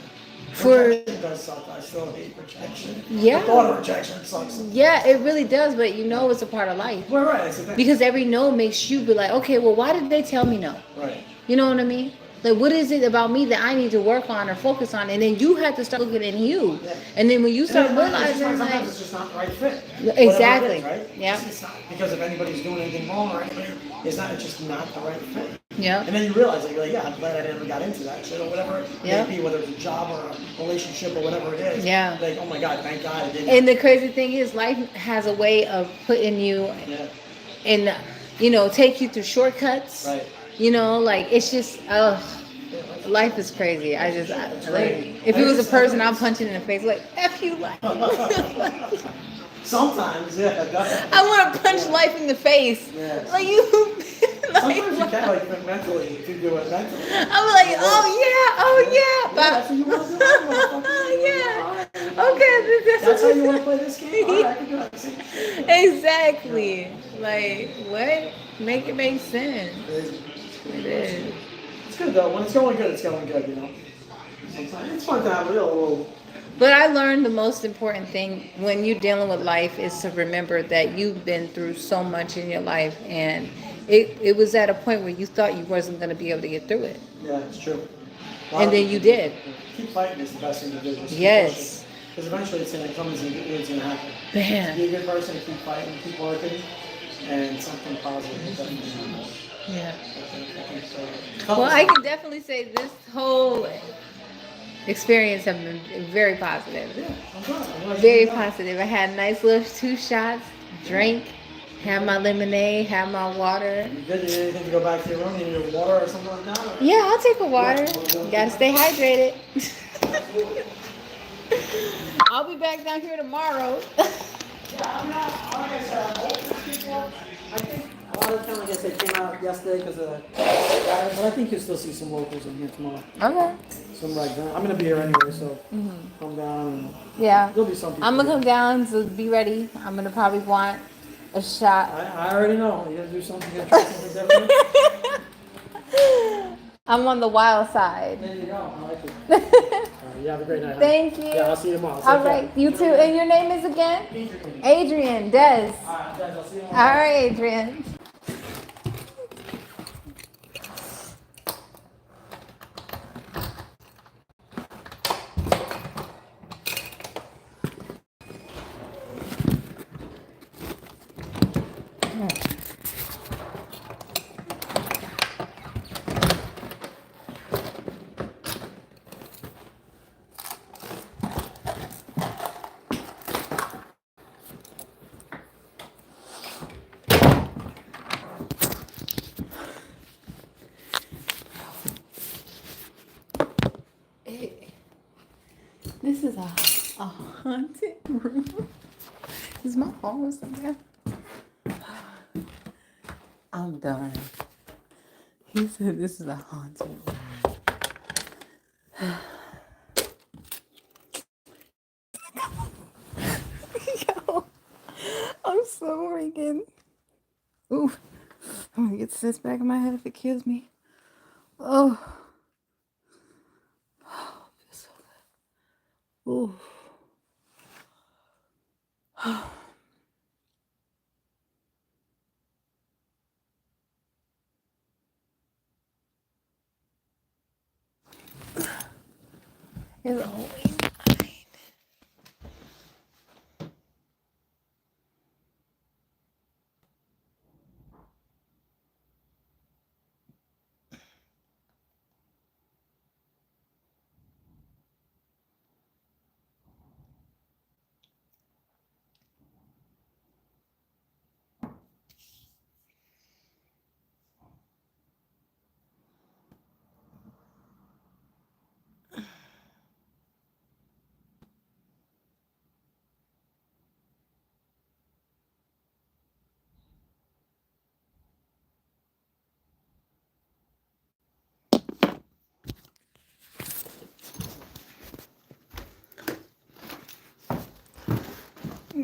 for Rejection does suck. I still hate rejection. Yeah. The thought of rejection sucks. yeah, it really does, but you know it's a part of life. Well, right. That's the thing. Because every no makes you be like, okay, well, why did they tell me no? Right. You know what I mean? Like, what is it about me that I need to work on or focus on? And then you have to start looking at you. Yeah. And then when you start And realizing, sometimes like, it's just not the right fit. Exactly. Whatever it is, right? Yeah. It's not because if anybody's doing anything wrong or anything, it's just not the right fit. yeah, And then you realize, like, you're like, yeah, I'm glad I never got into that shit or whatever it Yeah. may be, whether it's a job or a relationship or whatever it is. Yeah. Like, oh my God, thank God I didn't. and the crazy thing is, life has a way of putting you Yeah, in, take you through shortcuts. right. Like it's just, Yeah, like- life is crazy. It's Like, great. if it was a It's- person, I'm punching in the face like, F you, life. Sometimes, yeah. Definitely. I want to punch life in the face. Yeah. Like you. Sometimes you can, like, mentally, if you do it mentally. I'm like, oh yeah, That's what you want to do. yeah. Okay, That's how you want to play this game? All right, I can do that. See? Exactly. Like what? Make it make sense. Crazy. It is. It's good though. When it's going good, you know. Sometimes it's fun to have a little. But I learned the most important thing when you're dealing with life is to remember that you've been through so much in your life, and it was at a point where you thought you wasn't going to be able to get through it, Yeah, it's true. and then you did. Keep fighting is the best thing to do. Just Yes. Because eventually it's gonna come, it's gonna happen. Man. Be a good person, keep fighting, keep working, and something positive will definitely happen. Yeah. I think so. Well, I can definitely say this whole experience have been very positive. Yeah, I'm glad. I'm glad Very you know. positive. I had a nice little 2 shots, drink, had my lemonade, had my water. You good? You need anything to go back to your room? You need a water or something like that? Or? Yeah, I'll take a water. Gotta stay hydrated. I'll be back down here tomorrow. Yeah, I'm not, like I said, most of the people, I think a lot of the time, I guess they came out yesterday because of the virus, but I think you'll still see some locals in here tomorrow. Okay. Some like that. I'm gonna be here anyway, so come down and Yeah. there'll be some people. I'm gonna here. come down, so be ready. I'm gonna probably want a shot. I already know. You gotta do something, you gotta try something different. I'm on the wild side. There you go. I like it. All right, you have a great night. huh? Thank you. Yeah, I'll see you tomorrow. All right, you too. And your name is again? Adrian, Des. All right, guys, I'll see you tomorrow. All right, Adrian. This is a haunted room. Is my phone somewhere? I'm done. He said this is a haunted room. Yo, I'm so freaking. Ooh, I'm gonna get this back in my head if it kills me. Oh, feels so good. Ooh. It's always mine.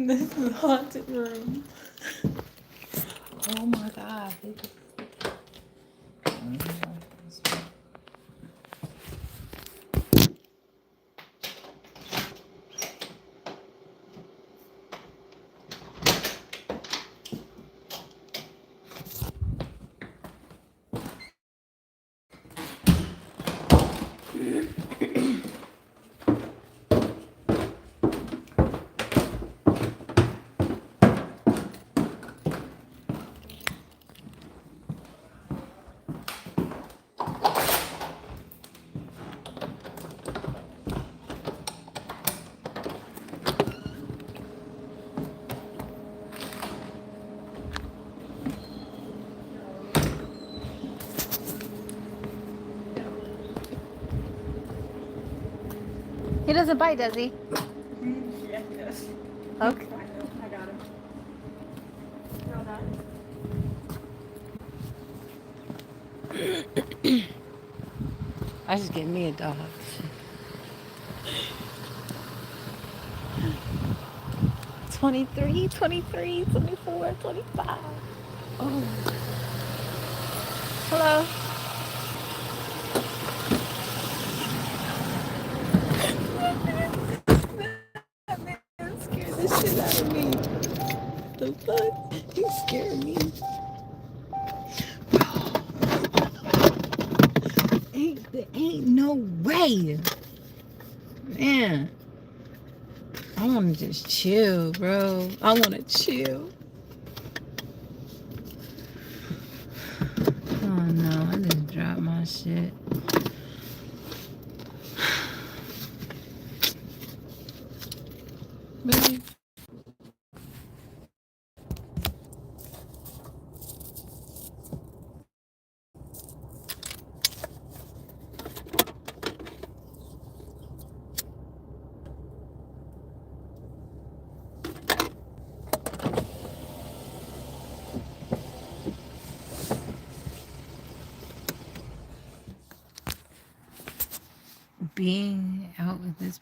This is a haunted room. Oh my god. He doesn't bite, does he? Yeah, yes. Okay. I got him. Well done. I just get me a dog. 23, 23, 24, 25. Oh. Hello. That man scared the shit out of me. The fuck? He scared me. There ain't no way. Man. I want to just chill, bro. I want to chill. Oh no, I just dropped my shit. Really? Being out with this